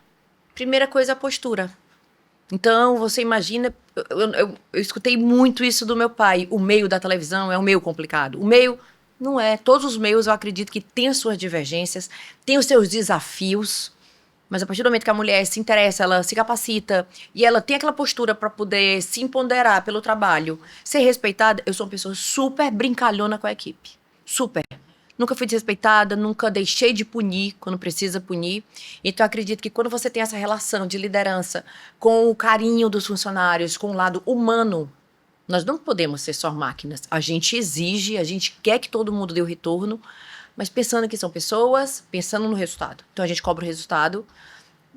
primeira coisa é a postura. Então, você imagina, eu escutei muito isso do meu pai, o meio da televisão é um meio complicado. O meio não é, todos os meios eu acredito que têm as suas divergências, têm os seus desafios, Mas a partir do momento que a mulher se interessa, ela se capacita e ela tem aquela postura para poder se empoderar pelo trabalho, ser respeitada, eu sou uma pessoa super brincalhona com a equipe. Super. Nunca fui desrespeitada, nunca deixei de punir quando precisa punir. Então, eu acredito que quando você tem essa relação de liderança com o carinho dos funcionários, com o lado humano, nós não podemos ser só máquinas. A gente exige, a gente quer que todo mundo dê o retorno, mas pensando que são pessoas, pensando no resultado. Então, a gente cobra o resultado.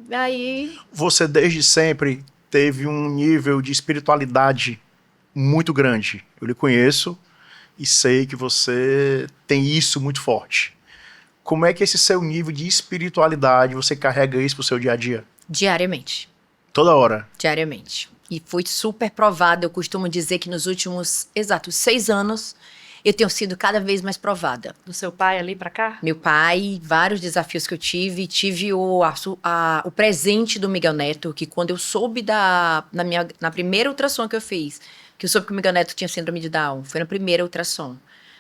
Aí... Você desde sempre teve um nível de espiritualidade muito grande. Eu lhe conheço e sei que você tem isso muito forte. Como é que esse seu nível de espiritualidade, você carrega isso pro seu dia a dia? Diariamente. Toda hora? Diariamente. E foi super provado. Eu costumo dizer que nos últimos, exatos 6 anos, eu tenho sido cada vez mais provada. Do seu pai ali pra cá? Meu pai, vários desafios que eu tive. Tive o presente do Miguel Neto, que quando eu soube na primeira ultrassom que eu fiz, que eu soube que o Miguel Neto tinha síndrome de Down, foi na primeira ultrassom.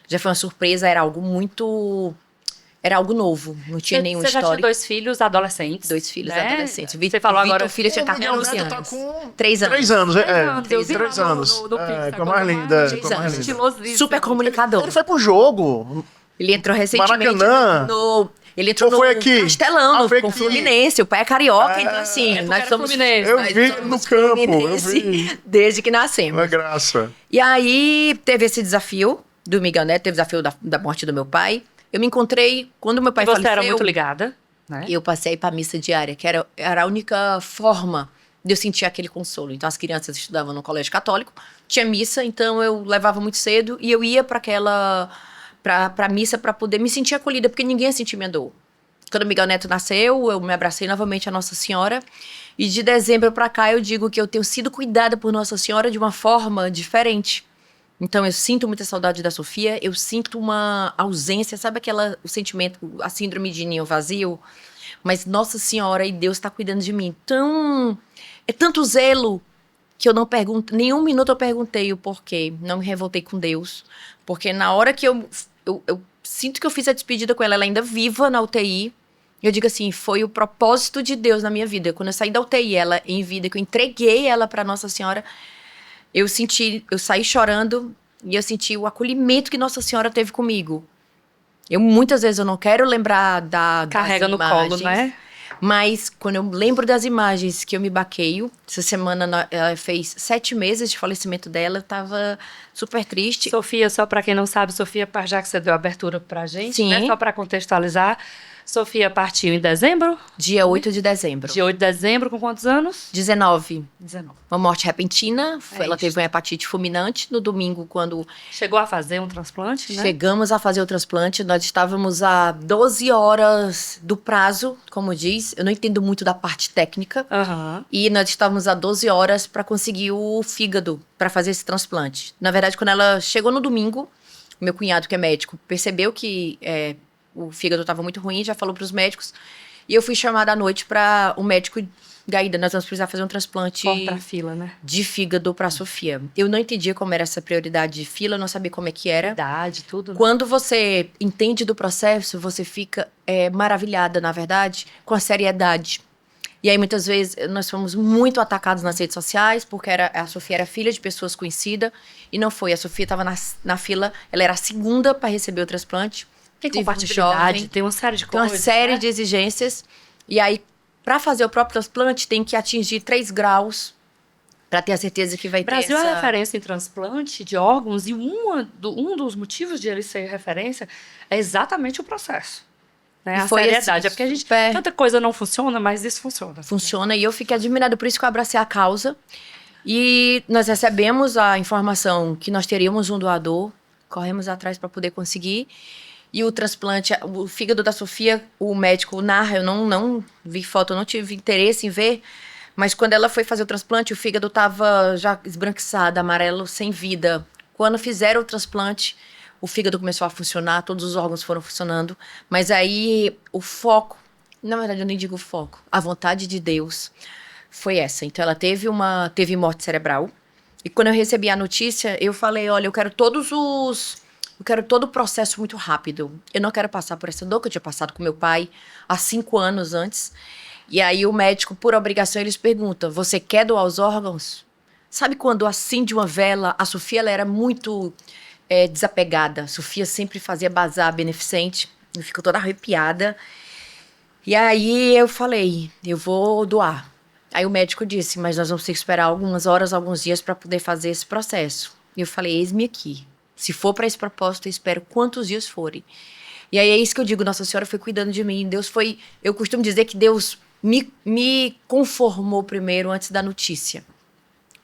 Já foi uma surpresa, era algo novo, não tinha nenhum histórico. Você já tinha 2 filhos adolescentes. 2 filhos né? adolescentes. Você falou agora... O filho tinha 14 Neto anos. tá com 3 anos. 3 anos, é. 3 anos. No Pix, com a mais linda. Estilosíssimo. Super comunicador. Ele foi pro jogo. Ele entrou recentemente Maracanã. Ele entrou Ou foi no aqui? Castelão, Foi com o aqui. Fluminense. O pai é carioca, então assim, nós somos... Fluminense. Eu nós vi somos no campo, eu Fluminense vi. desde que nascemos. Uma graça. E aí, teve esse desafio do Miguel Neto, teve o desafio da morte do meu pai. Eu me encontrei, quando meu pai Você faleceu... era muito ligada, né? Eu passei para missa diária, que era a única forma de eu sentir aquele consolo. Então, as crianças estudavam no colégio católico, tinha missa, então eu levava muito cedo e eu ia pra missa para poder me sentir acolhida, porque ninguém ia sentir minha dor. Quando o Miguel Neto nasceu, eu me abracei novamente a Nossa Senhora. E de dezembro para cá, eu digo que eu tenho sido cuidada por Nossa Senhora de uma forma diferente. Então, eu sinto muita saudade da Sofia, eu sinto uma ausência, sabe o sentimento, a síndrome de ninho vazio? Mas Nossa Senhora e Deus está cuidando de mim. Então, é tanto zelo que eu não pergunto, nenhum minuto eu perguntei o porquê. Não me revoltei com Deus. Porque na hora que eu sinto que eu fiz a despedida com ela ainda viva na UTI, eu digo assim, foi o propósito de Deus na minha vida. Quando eu saí da UTI, ela em vida, que eu entreguei ela para Nossa Senhora, eu saí chorando e eu senti o acolhimento que Nossa Senhora teve comigo. Muitas vezes eu não quero lembrar das Carrega no imagens, colo, né? Mas quando eu lembro das imagens que eu me baqueio, essa semana ela fez 7 meses de falecimento dela, eu tava super triste. Sofia, só para quem não sabe, Sofia, já que você deu abertura pra gente, Sim. né? Só para contextualizar, Sofia partiu em dezembro? Dia 8 de dezembro. Dia 8 de dezembro, com quantos anos? 19. 19. Uma morte repentina, ela isso. teve uma hepatite fulminante no domingo, quando Chegou a fazer um transplante, né? chegamos a fazer o transplante. Nós estávamos a 12 horas do prazo, como diz. Eu não entendo muito da parte técnica. Aham. E nós estávamos a 12 horas para conseguir o fígado, para fazer esse transplante. Na verdade, quando ela chegou no domingo, meu cunhado, que é médico, percebeu que o fígado estava muito ruim, já falou para os médicos. E eu fui chamada à noite para o médico, Gaída, nós vamos precisar fazer um transplante Contra a fila, né? de fígado para a Sofia. Eu não entendia como era essa prioridade de fila, eu não sabia como é que era. Idade, tudo. Né? Quando você entende do processo, você fica maravilhada, na verdade, com a seriedade. E aí, muitas vezes, nós fomos muito atacados nas redes sociais, porque a Sofia era filha de pessoas conhecidas, e não foi. A Sofia estava na fila, ela era a segunda para receber o transplante. Tem Teve um compatibilidade, jovem, tem uma série de tem uma coisas. série né? de exigências. E aí, para fazer o próprio transplante, tem que atingir 3 graus para ter a certeza que vai O Brasil ter é referência em transplante de órgãos e um dos motivos de ele ser referência é exatamente o processo. Né? A foi seriedade. assim, É porque a gente. super- Tanta coisa não funciona, mas isso funciona. Funciona, e eu fiquei admirada, por isso que eu abracei a causa. E nós recebemos a informação que nós teríamos um doador, corremos atrás para poder conseguir. E o transplante, o fígado da Sofia, o médico narra, eu não vi foto, eu não tive interesse em ver, mas quando ela foi fazer o transplante, o fígado estava já esbranquiçado, amarelo, sem vida. Quando fizeram o transplante, o fígado começou a funcionar, todos os órgãos foram funcionando, mas aí o foco, na verdade eu nem digo foco, a vontade de Deus foi essa. Então ela teve morte cerebral, e quando eu recebi a notícia, eu falei, olha, eu quero todo o processo muito rápido. Eu não quero passar por essa dor que eu tinha passado com meu pai há 5 anos antes. E aí o médico, por obrigação, eles perguntam, você quer doar os órgãos? Sabe quando acende uma vela? A Sofia, ela era muito desapegada. A Sofia sempre fazia bazar beneficente. Eu fico toda arrepiada. E aí eu falei, eu vou doar. Aí o médico disse, mas nós vamos ter que esperar algumas horas, alguns dias para poder fazer esse processo. E eu falei, eis-me aqui. Se for para esse propósito, eu espero quantos dias forem. E aí é isso que eu digo, Nossa Senhora foi cuidando de mim. Deus foi... Eu costumo dizer que Deus me conformou primeiro antes da notícia.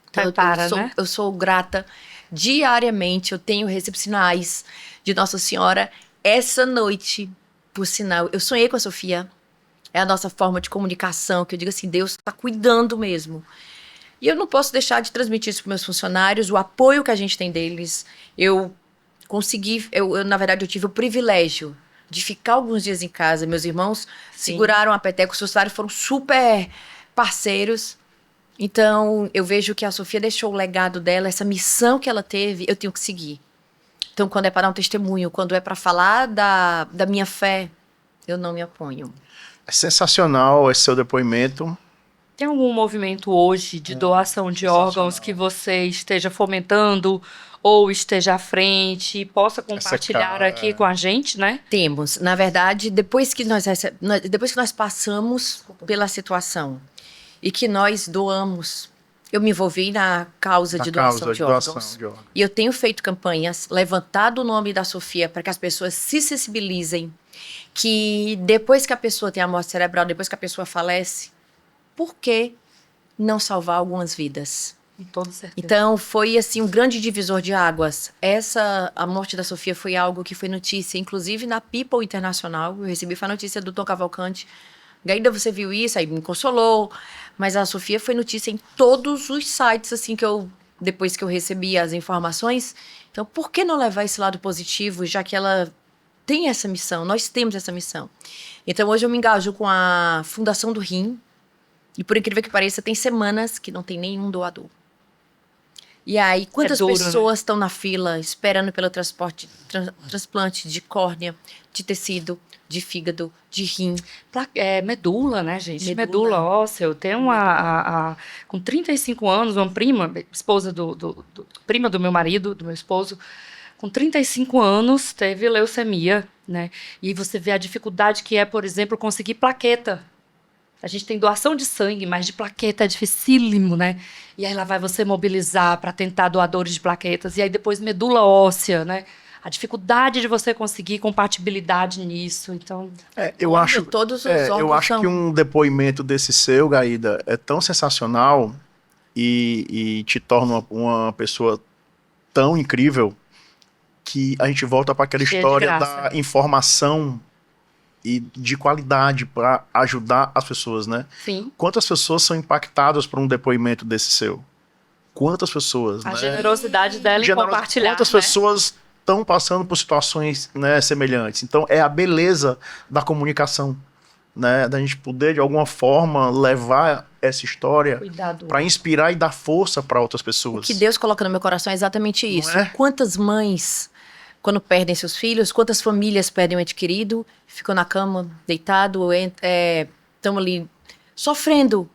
Então, né? Eu sou grata diariamente. Eu tenho recebido sinais de Nossa Senhora. Essa noite, por sinal, eu sonhei com a Sofia. É a nossa forma de comunicação, que eu digo assim, Deus está cuidando mesmo. E eu não posso deixar de transmitir isso para meus funcionários, o apoio que a gente tem deles. Eu consegui, na verdade, eu tive o privilégio de ficar alguns dias em casa. Meus irmãos seguraram a peteca, os funcionários foram super parceiros. Então, eu vejo que a Sofia deixou o legado dela, essa missão que ela teve, eu tenho que seguir. Então, quando é para dar um testemunho, quando é para falar da minha fé, eu não me oponho. É sensacional esse seu depoimento. Tem algum movimento hoje de doação de órgãos que você esteja fomentando ou esteja à frente e possa compartilhar aqui com a gente, né? Temos. Na verdade, depois que nós passamos pela situação e que nós doamos, eu me envolvi na causa de doação de órgãos. E eu tenho feito campanhas, levantado o nome da Sofia para que as pessoas se sensibilizem que depois que a pessoa tem a morte cerebral, depois que a pessoa falece, por que não salvar algumas vidas? Com toda certeza. Então, foi assim um grande divisor de águas. A morte da Sofia foi algo que foi notícia, inclusive na People Internacional. Eu recebi a notícia do Tom Cavalcante. Gaída, você viu isso? Aí me consolou. Mas a Sofia foi notícia em todos os sites, assim, depois que eu recebi as informações. Então, por que não levar esse lado positivo, já que ela tem essa missão, nós temos essa missão. Então, hoje eu me engajo com a Fundação do Rim, e por incrível que pareça, tem semanas que não tem nenhum doador. E aí, quantas pessoas estão na fila esperando pelo transplante de córnea, de tecido, de fígado, de rim. Medula, né, gente? Medula óssea. Eu tenho com 35 anos, uma prima, esposa prima do meu marido, do meu esposo, com 35 anos, teve leucemia, né? E você vê a dificuldade que é, por exemplo, conseguir plaqueta. A gente tem doação de sangue, mas de plaqueta é dificílimo, né? E aí lá vai você mobilizar para tentar doadores de plaquetas. E aí depois medula óssea, né? A dificuldade de você conseguir compatibilidade nisso. Então, eu acho que um depoimento desse seu, Gaída, é tão sensacional e te torna uma pessoa tão incrível que a gente volta para aquela história da informação e de qualidade para ajudar as pessoas, né? Sim. Quantas pessoas são impactadas por um depoimento desse seu? Quantas pessoas, a né? generosidade dela em compartilhar, quantas pessoas estão passando por situações, né, semelhantes? Então, é a beleza da comunicação, né? Da gente poder, de alguma forma, levar essa história para inspirar e dar força para outras pessoas. O que Deus coloca no meu coração é exatamente isso. Quantas mães, quando perdem seus filhos, quantas famílias perdem um ente querido, ficam na cama, deitado, estão ali sofrendo.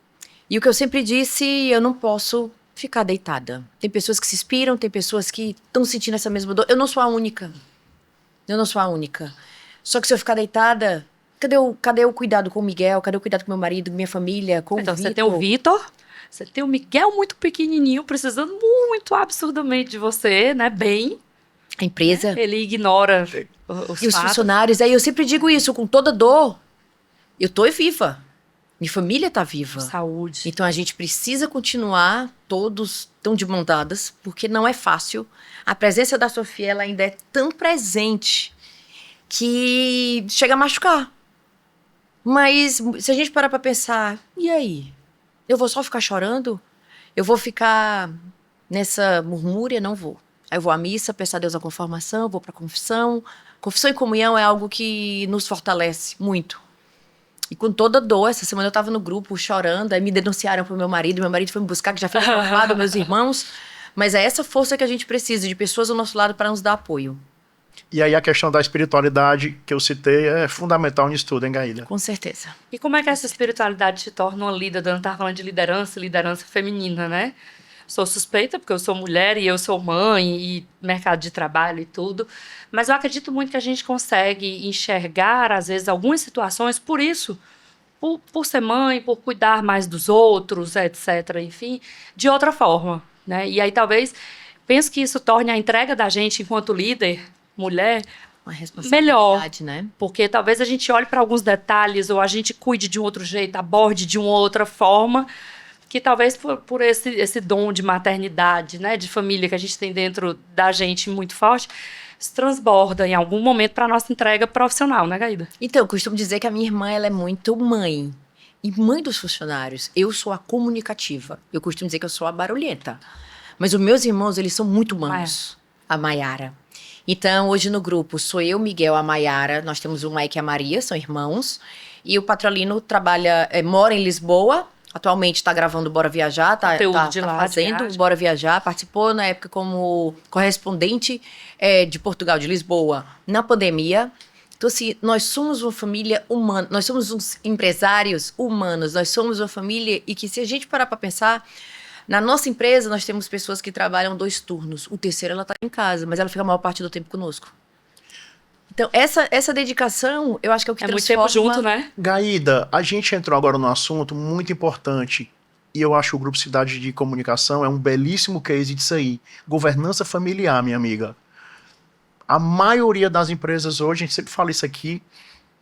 E o que eu sempre disse, eu não posso ficar deitada. Tem pessoas que se inspiram, tem pessoas que estão sentindo essa mesma dor. Eu não sou a única. Só que se eu ficar deitada, cadê o cuidado com o Miguel? Cadê o cuidado com meu marido, com minha família, com o Vitor? Você tem o Vitor, você tem o Miguel muito pequenininho, precisando muito absurdamente de você, né? Bem... A empresa. Ele ignora os funcionários. Aí eu sempre digo isso, com toda dor. Eu tô viva. Minha família tá viva. Saúde. Então a gente precisa continuar, todos tão de mão dadas, porque não é fácil. A presença da Sofia, ela ainda é tão presente que chega a machucar. Mas se a gente parar pra pensar, e aí? Eu vou só ficar chorando? Eu vou ficar nessa murmúria? Não vou. Aí eu vou à missa, peço a Deus a conformação, vou para a confissão. Confissão e comunhão é algo que nos fortalece muito. E com toda dor, essa semana eu estava no grupo chorando, aí me denunciaram pro meu marido foi me buscar, que já foi formado, meus irmãos. Mas é essa força que a gente precisa, de pessoas ao nosso lado para nos dar apoio. E aí a questão da espiritualidade que eu citei é fundamental nisso tudo, hein, Gaída? Com certeza. E como é que essa espiritualidade se torna uma líder? Dani estava falando de liderança feminina, né? Sou suspeita porque eu sou mulher e eu sou mãe e mercado de trabalho e tudo. Mas eu acredito muito que a gente consegue enxergar, às vezes, algumas situações por isso. Por ser mãe, por cuidar mais dos outros, etc., enfim, de outra forma, né? E aí, talvez, penso que isso torne a entrega da gente, enquanto líder, mulher, Uma melhor. responsabilidade, né? Porque talvez a gente olhe para alguns detalhes ou a gente cuide de um outro jeito, aborde de uma outra forma, que talvez por esse dom de maternidade, né, de família que a gente tem dentro da gente muito forte, se transborda em algum momento para a nossa entrega profissional, né, Gaída? Então, eu costumo dizer que a minha irmã, ela é muito mãe. E mãe dos funcionários. Eu sou a comunicativa. Eu costumo dizer que eu sou a barulhenta. Mas os meus irmãos, eles são muito humanos. A Maiara. Então, hoje no grupo, sou eu, Miguel, a Maiara. Nós temos o Mike e a Maria, são irmãos. E o Patrolino mora em Lisboa. Atualmente está gravando Bora Viajar, tá fazendo Bora Viajar. Participou na época como correspondente de Portugal, de Lisboa, na pandemia. Então, assim, nós somos uma família humana, nós somos uns empresários humanos, nós somos uma família e que, se a gente parar para pensar, na nossa empresa nós temos pessoas que trabalham 2 turnos, o terceiro ela está em casa, mas ela fica a maior parte do tempo conosco. Então, essa dedicação, eu acho que é o que transforma... muito tempo junto, né? Gaída, a gente entrou agora num assunto muito importante e eu acho que o Grupo Cidade de Comunicação é um belíssimo case disso aí. Governança familiar, minha amiga. A maioria das empresas hoje, a gente sempre fala isso aqui,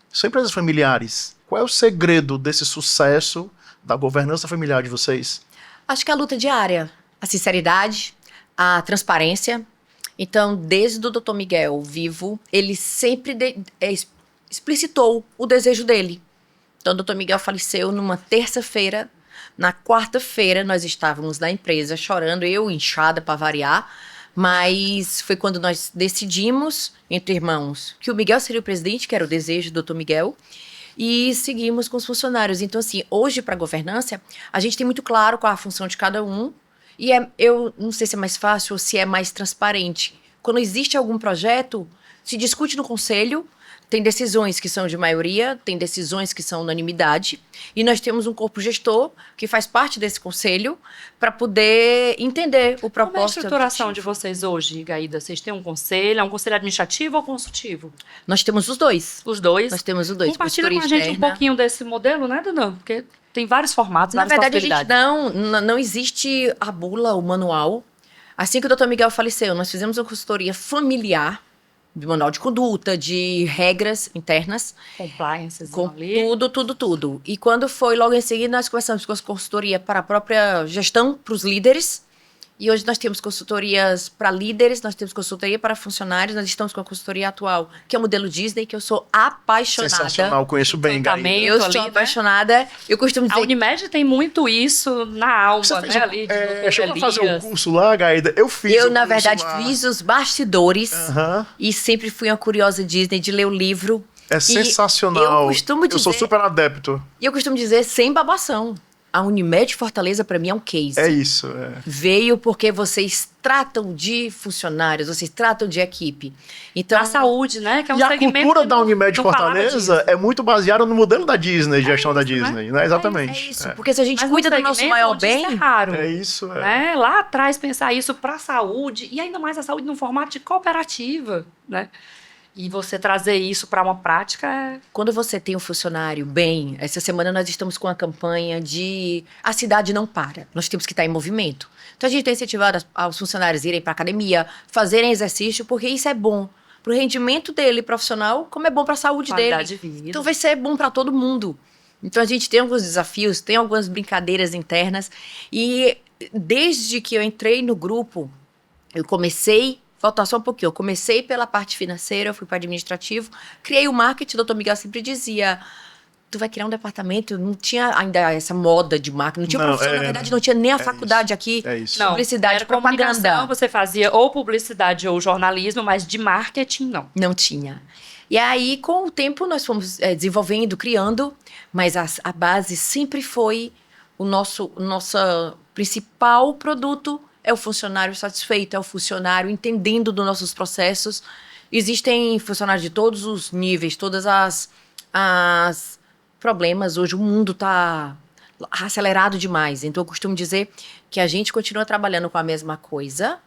são empresas familiares. Qual é o segredo desse sucesso da governança familiar de vocês? Acho que é a luta diária, a sinceridade, a transparência. Então, desde o Dr. Miguel vivo, ele sempre explicitou o desejo dele. Então, o Dr. Miguel faleceu numa terça-feira. Na quarta-feira, nós estávamos na empresa chorando, eu inchada para variar, mas foi quando nós decidimos, entre irmãos, que o Miguel seria o presidente, que era o desejo do Dr. Miguel, e seguimos com os funcionários. Então, assim, hoje, para a governança, a gente tem muito claro qual a função de cada um, e eu não sei se é mais fácil ou se é mais transparente. Quando existe algum projeto, se discute no conselho, tem decisões que são de maioria, tem decisões que são unanimidade, e nós temos um corpo gestor que faz parte desse conselho para poder entender o propósito. Como é a estruturação de vocês hoje, Gaída? Vocês têm um conselho, é um conselho administrativo ou consultivo? Nós temos os dois. Os dois? Nós temos os dois. Compartilha com a gente um pouquinho desse modelo, né, Dudan? Porque tem vários formatos, Na várias verdade, possibilidades. não existe a bula, o manual. Assim que o Dr. Miguel faleceu, nós fizemos uma consultoria familiar, de manual de conduta, de regras internas. Compliances. Com ali. tudo. E quando foi logo em seguida, nós começamos com a consultoria para a própria gestão, para os líderes. E hoje nós temos consultorias para líderes, nós temos consultoria para funcionários, nós estamos com a consultoria atual, que é o modelo Disney, que eu sou apaixonada. Sensacional, conheço bem, Gaída. Eu sou apaixonada. Eu costumo dizer... A Unimed tem muito isso na alma, né? Ali, chegou a fazer um curso lá, Gaída? Eu fiz Eu, um na curso verdade, lá. fiz os bastidores Aham. e sempre fui uma curiosa Disney de ler o livro. É sensacional. Eu sou super adepto. E eu costumo dizer, sem babação, a Unimed Fortaleza, para mim, é um case. É isso. Veio porque vocês tratam de funcionários, vocês tratam de equipe. Então, a saúde, né? Que é um E a segmento cultura que da Unimed não falava Fortaleza disso. é muito baseada no modelo da Disney, gestão da Disney, né? Exatamente. é isso. Porque se a gente Mas cuida num do nosso segmento maior onde isso bem... é raro. É isso. Né? Lá atrás, pensar isso para a saúde, e ainda mais a saúde no formato de cooperativa, né? E você trazer isso para uma prática é... Quando você tem um funcionário bem, essa semana nós estamos com a campanha de a cidade não para, nós temos que estar em movimento. Então a gente tem incentivado aos funcionários irem para a academia, fazerem exercício, porque isso é bom para o rendimento dele profissional, como é bom para a saúde Qualidade dele. de vida. Então vai ser bom para todo mundo. Então a gente tem alguns desafios, tem algumas brincadeiras internas, e desde que eu entrei no grupo, eu comecei... Falta só um pouquinho. Eu comecei pela parte financeira, eu fui para administrativo, criei o marketing. O Dr. Miguel sempre dizia, tu vai criar um departamento. Não tinha ainda essa moda de marketing, não tinha profissão, na verdade não tinha nem a faculdade aqui. É isso. Não, Publicidade, era propaganda. comunicação, você fazia ou publicidade ou jornalismo, mas de marketing, não. Não tinha. E aí, com o tempo, nós fomos desenvolvendo, criando, mas a base sempre foi o nosso principal produto. É o funcionário satisfeito, é o funcionário entendendo dos nossos processos. existem funcionários de todos os níveis, todas as problemas. Hoje o mundo tá acelerado demais. Então eu costumo dizer que a gente continua trabalhando com a mesma coisa,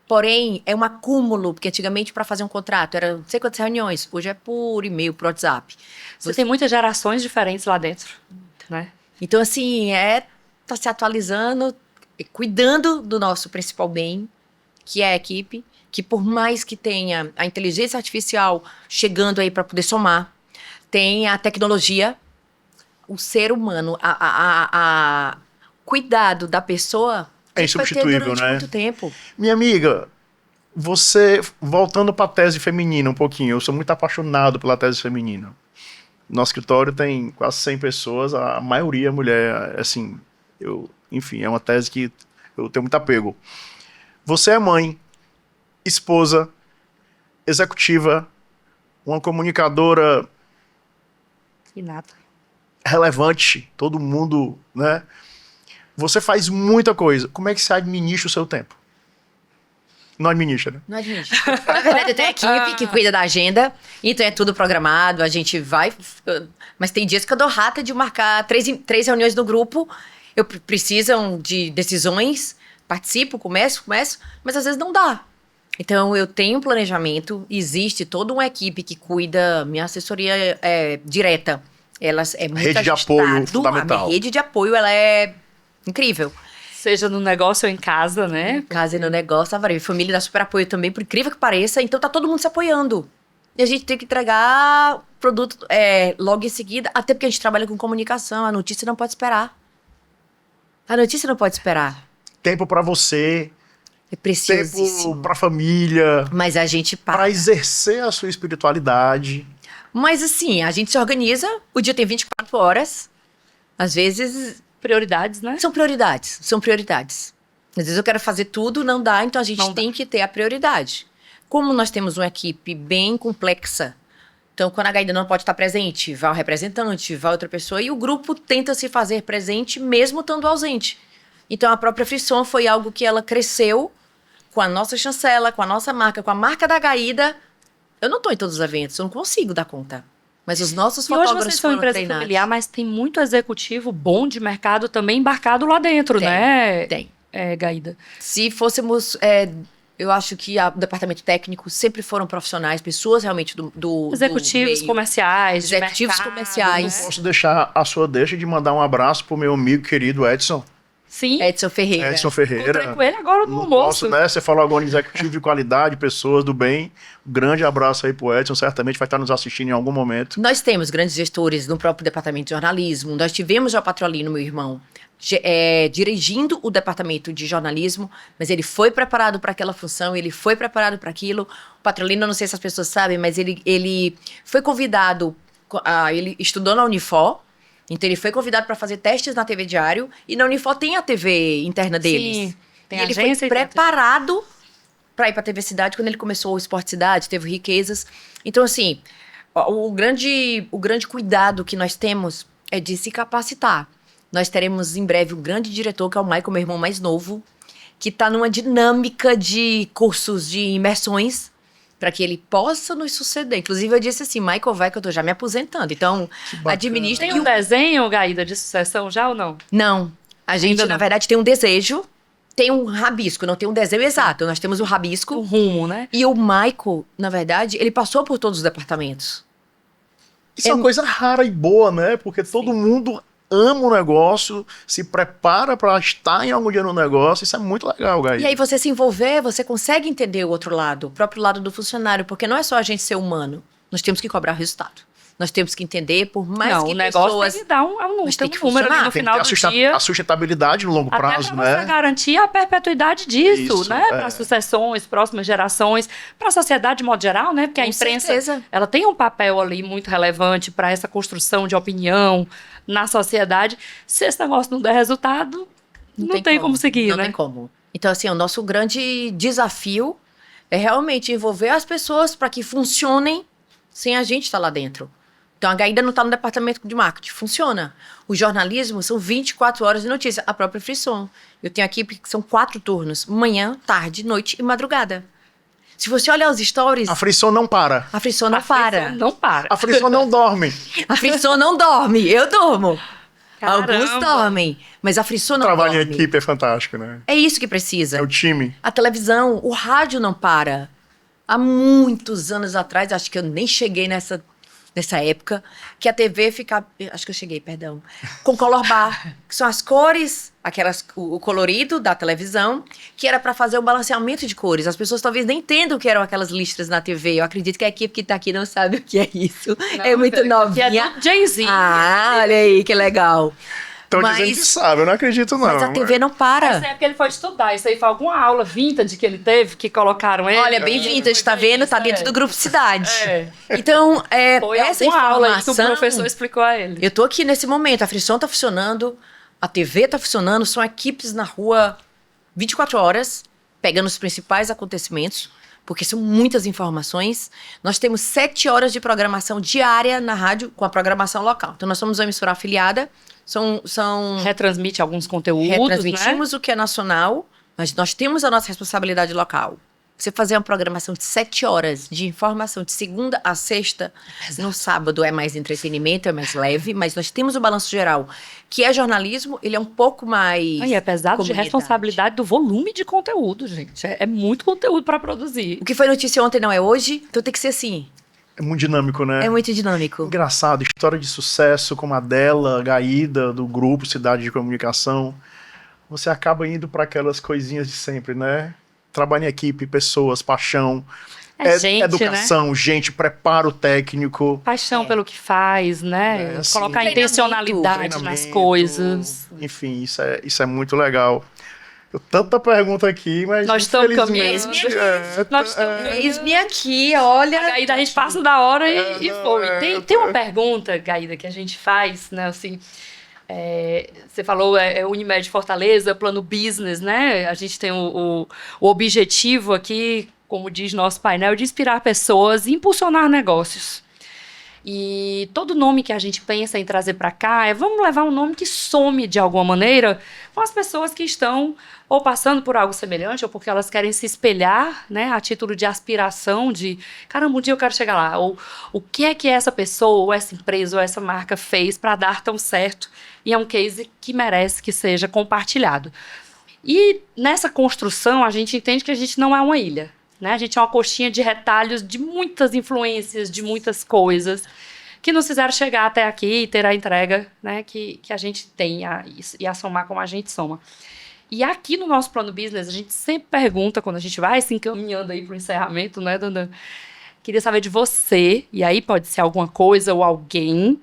porém é um acúmulo, porque antigamente para fazer um contrato era não sei quantas reuniões, hoje é por e-mail, por WhatsApp. Você tem muitas gerações diferentes lá dentro, né? Então assim, tá se atualizando, cuidando do nosso principal bem, que é a equipe, que por mais que tenha a inteligência artificial chegando aí para poder somar, tem a tecnologia, o ser humano, cuidado da pessoa É a gente vai ter insubstituível, durante né? muito tempo. Minha amiga, você, voltando para a tese feminina um pouquinho, eu sou muito apaixonado pela tese feminina. Nosso escritório tem quase 100 pessoas, a maioria é mulher, assim, enfim, é uma tese que eu tenho muito apego. Você é mãe, esposa, executiva, uma comunicadora Inata. relevante, todo mundo, né? Você faz muita coisa. Como é que você administra o seu tempo? Não administra, né? Não admite. Na verdade, eu tenho a equipe que cuida da agenda, então é tudo programado, a gente vai. Mas tem dias que eu dou rata de marcar três reuniões no grupo, precisam de decisões, participo, começo, mas às vezes não dá. Então eu tenho um planejamento, existe toda uma equipe que cuida, minha assessoria é direta. Ela é muito Rede de ajustado, apoio fundamental. A minha rede de apoio, ela é incrível. Seja no negócio ou em casa, né? Casa e no negócio, a família dá super apoio também, por incrível que pareça, então tá todo mundo se apoiando. E a gente tem que entregar produto logo em seguida, até porque a gente trabalha com comunicação, a notícia não pode esperar. A notícia não pode esperar. Tempo para você, É preciosíssimo. tempo para família, Mas a gente para para. exercer a sua espiritualidade. Mas assim, a gente se organiza, o dia tem 24 horas, às vezes Prioridades, né? são prioridades. Às vezes eu quero fazer tudo, não dá, então a gente Não dá. tem que ter a prioridade. Como nós temos uma equipe bem complexa, então quando a Gaida não pode estar presente, vai o representante, vai outra pessoa, e o grupo tenta se fazer presente mesmo estando ausente. Então a própria Frisson foi algo que ela cresceu com a nossa chancela, com a nossa marca, com a marca da Gaída. Eu não estou em todos os eventos, eu não consigo dar conta. Mas os nossos E hoje fotógrafos vocês são foram empresa treinados. familiar, mas tem muito executivo bom de mercado também embarcado lá dentro, né? Tem. Gaída. Se fôssemos, eu acho que o departamento técnico sempre foram profissionais, pessoas realmente do Executivos meio. comerciais, de Executivos mercado, comerciais. né? Posso deixar a sua deixa de mandar um abraço pro meu amigo querido Edson. Sim, Edson Ferreira. Edson encontrei Ferreira. com ele agora no Não almoço. posso, né? Você falou agora em executivo de qualidade, pessoas do bem. Um grande abraço aí pro Edson, certamente vai estar nos assistindo em algum momento. Nós temos grandes gestores no próprio departamento de jornalismo. Nós tivemos já o Patrolino, meu irmão, dirigindo o departamento de jornalismo, mas ele foi preparado para aquela função, ele foi preparado para aquilo. O Patrolino, eu não sei se as pessoas sabem, mas ele foi convidado, ele estudou na Unifor, então ele foi convidado para fazer testes na TV Diário, e na Unifor tem a TV interna deles. Sim, tem e ele foi agência e tem a TV. preparado para ir para a TV Cidade quando ele começou o Esporte Cidade, teve Riquezas. Então, assim, o grande cuidado que nós temos é de se capacitar. Nós teremos em breve um grande diretor, que é o Michael, meu irmão mais novo, que está numa dinâmica de cursos de imersões para que ele possa nos suceder. Inclusive, eu disse assim, Michael, vai que eu tô já me aposentando. Então, bacana. administra. Tem um desenho, Gaída, de sucessão já ou não? Não. A gente, Ainda na não. verdade, tem um desejo, tem um rabisco, não tem um desenho exato. Nós temos o rabisco. O rumo, né? E o Michael, na verdade, ele passou por todos os departamentos. Isso é uma coisa rara e boa, né? Porque todo mundo ama o negócio, se prepara para estar em algum dia no negócio. Isso é muito legal, Gaí. E aí você se envolver, você consegue entender o outro lado, o próprio lado do funcionário, porque não é só a gente ser humano. Nós temos que cobrar resultado. Nós temos que entender, por mais Não, que o negócio pessoas... tem que dar um Mas tem que número ali funcionar. no Tem que final ter do dia. a sustentabilidade no longo Até prazo, para você né? garantir a perpetuidade disso, Isso, né? Para sucessões, próximas gerações, para a sociedade de modo geral, né? Porque a Com imprensa, certeza. ela tem um papel ali muito relevante para essa construção de opinião na sociedade. Se esse negócio não der resultado, não tem como seguir, não né? tem como. Então, assim, o nosso grande desafio é realmente envolver as pessoas para que funcionem sem a gente estar lá dentro. Então, a Gaída não está no departamento de marketing, funciona. O jornalismo são 24 horas de notícia, a própria Frisson. Eu tenho aqui que são 4 turnos, manhã, tarde, noite e madrugada. Se você olhar os stories, A Frisson não para. a Frisson não para. Não para. A Frisson não dorme. A Frisson não dorme, eu durmo. Caramba. Alguns dormem, mas a Frisson O não trabalho em dorme. equipe é fantástico, né? É isso que precisa. É o time. A televisão, o rádio não para. Há muitos anos atrás, acho que eu nem cheguei nessa época, que a TV ficava, acho que eu cheguei, perdão, com color bar, que são as cores, o colorido da televisão, que era para fazer o balanceamento de cores. As pessoas talvez nem entendam o que eram aquelas listras na TV. Eu acredito que a equipe que tá aqui não sabe o que é isso. É muito Que novinha. é do Jay-Z. Ah, olha aí, que legal. Estão Mas- dizendo que sabe, eu não acredito não. Mas a TV não Isso para. é porque ele foi estudar. Isso aí foi alguma aula vintage que ele teve, que colocaram ele. Olha, bem vintage, tá vendo? Tá dentro do grupo Cidade. É. Então, Foi essa alguma aula aí que o informação... professor explicou a ele. Eu tô aqui nesse momento, a Frisson tá funcionando, a TV tá funcionando, são equipes na rua 24 horas, pegando os principais acontecimentos, porque são muitas informações. Nós temos 7 horas de programação diária na rádio com a programação local. Então, nós somos uma emissora afiliada, são Retransmite alguns conteúdos, né? retransmitimos o que é nacional, mas nós temos a nossa responsabilidade local. Você fazer uma programação de 7 horas de informação de segunda a sexta, no sábado é mais entretenimento, é mais leve, mas nós temos o balanço geral, que é jornalismo, ele é um pouco mais... E é pesado de comunidade. responsabilidade do volume de conteúdo, gente. É muito conteúdo para produzir. O que foi notícia ontem não é hoje, então tem que ser assim. É muito dinâmico, né? É muito dinâmico. Engraçado, história de sucesso como a dela, Gaída, do grupo Cidade de Comunicação. Você acaba indo para aquelas coisinhas de sempre, né? Trabalho em equipe, pessoas, paixão, É gente, educação, gente, preparo técnico. Paixão pelo que faz, né? É, assim, Colocar treinamento, intencionalidade nas treinamento, coisas. Enfim, isso é muito legal. Eu tanta pergunta aqui, mas Nós estamos infelizmente, caminhando. Nós estamos Eis-me aqui, olha... Gaída, a gente passa da hora e não, foi. Tem uma pergunta, Gaída, que a gente faz, né, assim... você falou Unimed Fortaleza, plano business, né? A gente tem o objetivo aqui, como diz nosso painel, de inspirar pessoas e impulsionar negócios. E todo nome que a gente pensa em trazer para cá vamos levar um nome que some de alguma maneira com as pessoas que estão ou passando por algo semelhante ou porque elas querem se espelhar, né, a título de aspiração de, caramba, um dia eu quero chegar lá. Ou o que é que essa pessoa, ou essa empresa, ou essa marca fez para dar tão certo. E é um case que merece que seja compartilhado. E nessa construção a gente entende que a gente não é uma ilha. Né? A gente é uma coxinha de retalhos de muitas influências, de muitas coisas que nos fizeram chegar até aqui e ter a entrega, né, que a gente tem e a somar como a gente soma. E aqui no nosso plano business, a gente sempre pergunta, quando a gente vai se encaminhando aí para o encerramento, né, Dandan? Queria saber de você, e aí pode ser alguma coisa ou alguém,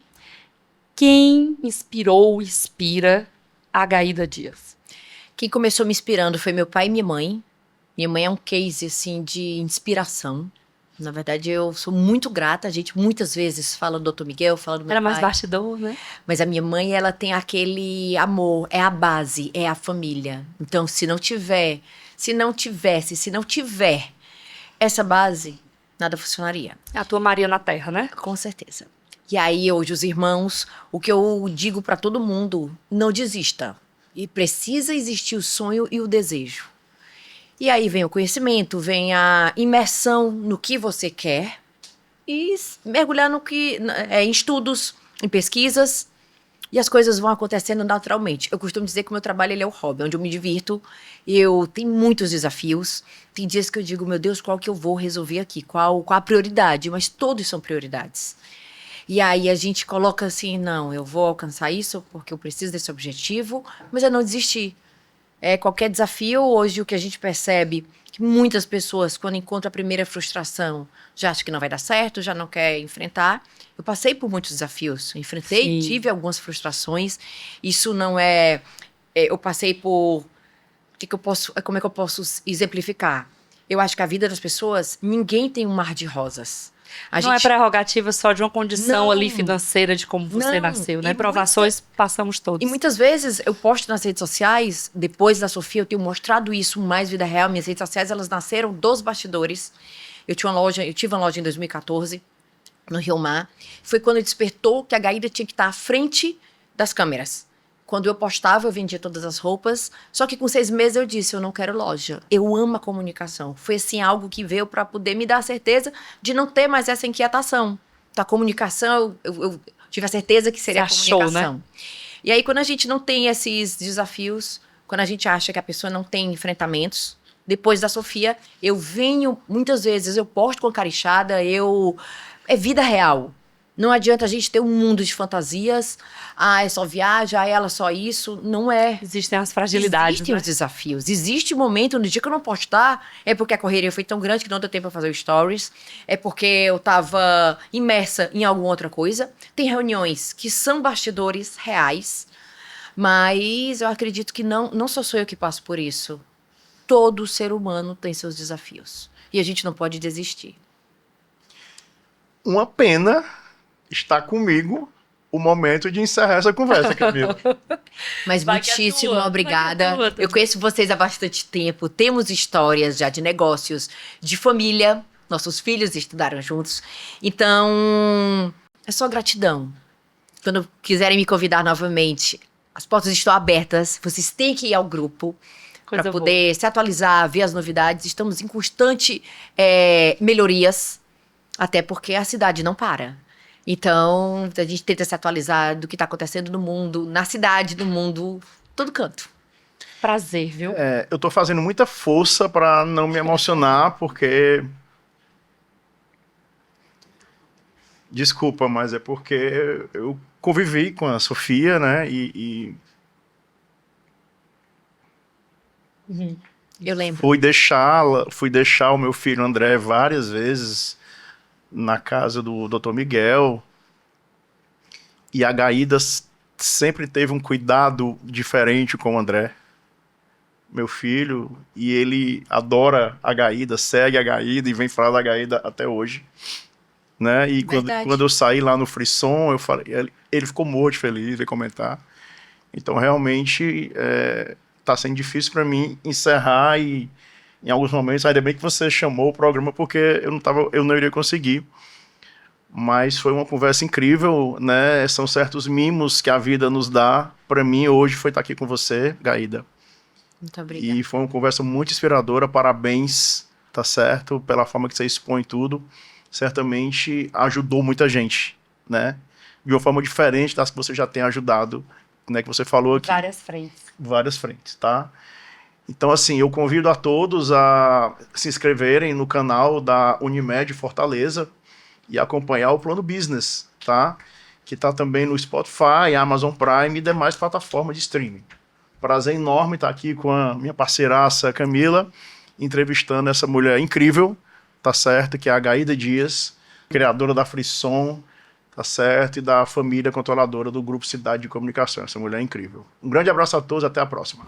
quem inspirou, inspira a Gaída Dias? Quem começou me inspirando foi meu pai e minha mãe. Minha mãe é um case, assim, de inspiração. Na verdade, eu sou muito grata. A gente muitas vezes fala do Dr. Miguel, fala do meu Era pai. mais bastidor, né? Mas a minha mãe, ela tem aquele amor, é a base, é a família. Então, se não tiver essa base, nada funcionaria. A tua Maria na Terra, né? Com certeza. E aí, hoje, os irmãos, o que eu digo pra todo mundo, não desista. E precisa existir o sonho e o desejo. E aí vem o conhecimento, vem a imersão no que você quer e mergulhar em estudos, em pesquisas, e as coisas vão acontecendo naturalmente. Eu costumo dizer que o meu trabalho ele é o hobby, onde eu me divirto, eu tenho muitos desafios, tem dias que eu digo, meu Deus, qual que eu vou resolver aqui, qual a prioridade, mas todos são prioridades. E aí a gente coloca assim, não, eu vou alcançar isso porque eu preciso desse objetivo, mas eu não desistir. Qualquer desafio, hoje o que a gente percebe, que muitas pessoas, quando encontram a primeira frustração, já acham que não vai dar certo, já não quer enfrentar. Eu passei por muitos desafios, enfrentei, Sim. tive algumas frustrações. Isso não eu passei por... como é que eu posso exemplificar? Eu acho que a vida das pessoas, ninguém tem um mar de rosas. Não é prerrogativa só de uma condição Não. ali financeira de como você Não. nasceu, né? E Provações passamos todos. E muitas vezes eu posto nas redes sociais, depois da Sofia, eu tenho mostrado isso mais vida real. Minhas redes sociais, elas nasceram dos bastidores. Eu tive uma loja em 2014, no Rio Mar. Foi quando despertou que a Gaída tinha que estar à frente das câmeras. Quando eu postava, eu vendia todas as roupas. Só que com 6 meses eu disse, eu não quero loja. Eu amo a comunicação. Foi assim algo que veio para poder me dar a certeza de não ter mais essa inquietação. Da comunicação, eu tive a certeza que seria a comunicação. Né? E aí, quando a gente não tem esses desafios, quando a gente acha que a pessoa não tem enfrentamentos, depois da Sofia, eu venho, muitas vezes, eu posto com a Carixada, é vida real. Não adianta a gente ter um mundo de fantasias, é só viagem, ela só isso, não é. Existem as fragilidades, Existem os desafios. Existe um momento, no dia que eu não postar, é porque a correria foi tão grande que não deu tempo para fazer o stories, é porque eu estava imersa em alguma outra coisa. Tem reuniões que são bastidores reais, mas eu acredito que não só sou eu que passo por isso. Todo ser humano tem seus desafios. E a gente não pode desistir. Uma pena está comigo o momento de encerrar essa conversa, Camila. Mas muitíssimo obrigada. Eu conheço vocês há bastante tempo. Temos histórias já de negócios, de família. Nossos filhos estudaram juntos. Então, é só gratidão. Quando quiserem me convidar novamente, as portas estão abertas. Vocês têm que ir ao grupo para poder se atualizar, ver as novidades. Estamos em constante melhorias, até porque a cidade não para. Então, a gente tenta se atualizar do que está acontecendo no mundo, na cidade, no mundo, todo canto. Prazer, viu? Eu tô fazendo muita força para não me emocionar, porque... Desculpa, mas é porque eu convivi com a Sofia, né? Eu lembro. Fui deixar o meu filho André várias vezes na casa do Dr. Miguel, e a Gaída sempre teve um cuidado diferente com o André, meu filho, e ele adora a Gaída, segue a Gaída e vem falar da Gaída até hoje, né? E quando eu saí lá no Frisson, eu falei, ele ficou morto de feliz, veio comentar. Então realmente tá sendo difícil para mim encerrar, e em alguns momentos, ainda bem que você chamou o programa, porque eu não iria conseguir. Mas foi uma conversa incrível, né? São certos mimos que a vida nos dá. Para mim, hoje, foi estar aqui com você, Gaída. Muito obrigada. E foi uma conversa muito inspiradora. Parabéns, tá certo? Pela forma que você expõe tudo. Certamente ajudou muita gente, né? De uma forma diferente das que você já tem ajudado, né? Que você falou aqui. Várias frentes, tá? Então, assim, eu convido a todos a se inscreverem no canal da Unimed Fortaleza e acompanhar o Plano Business, tá? Que tá também no Spotify, Amazon Prime e demais plataformas de streaming. Prazer enorme estar aqui com a minha parceiraça Camila, entrevistando essa mulher incrível, tá certo? Que é a Gaída Dias, criadora da Frisson, tá certo? E da família controladora do Grupo Cidade de Comunicação. Essa mulher é incrível. Um grande abraço a todos, até a próxima.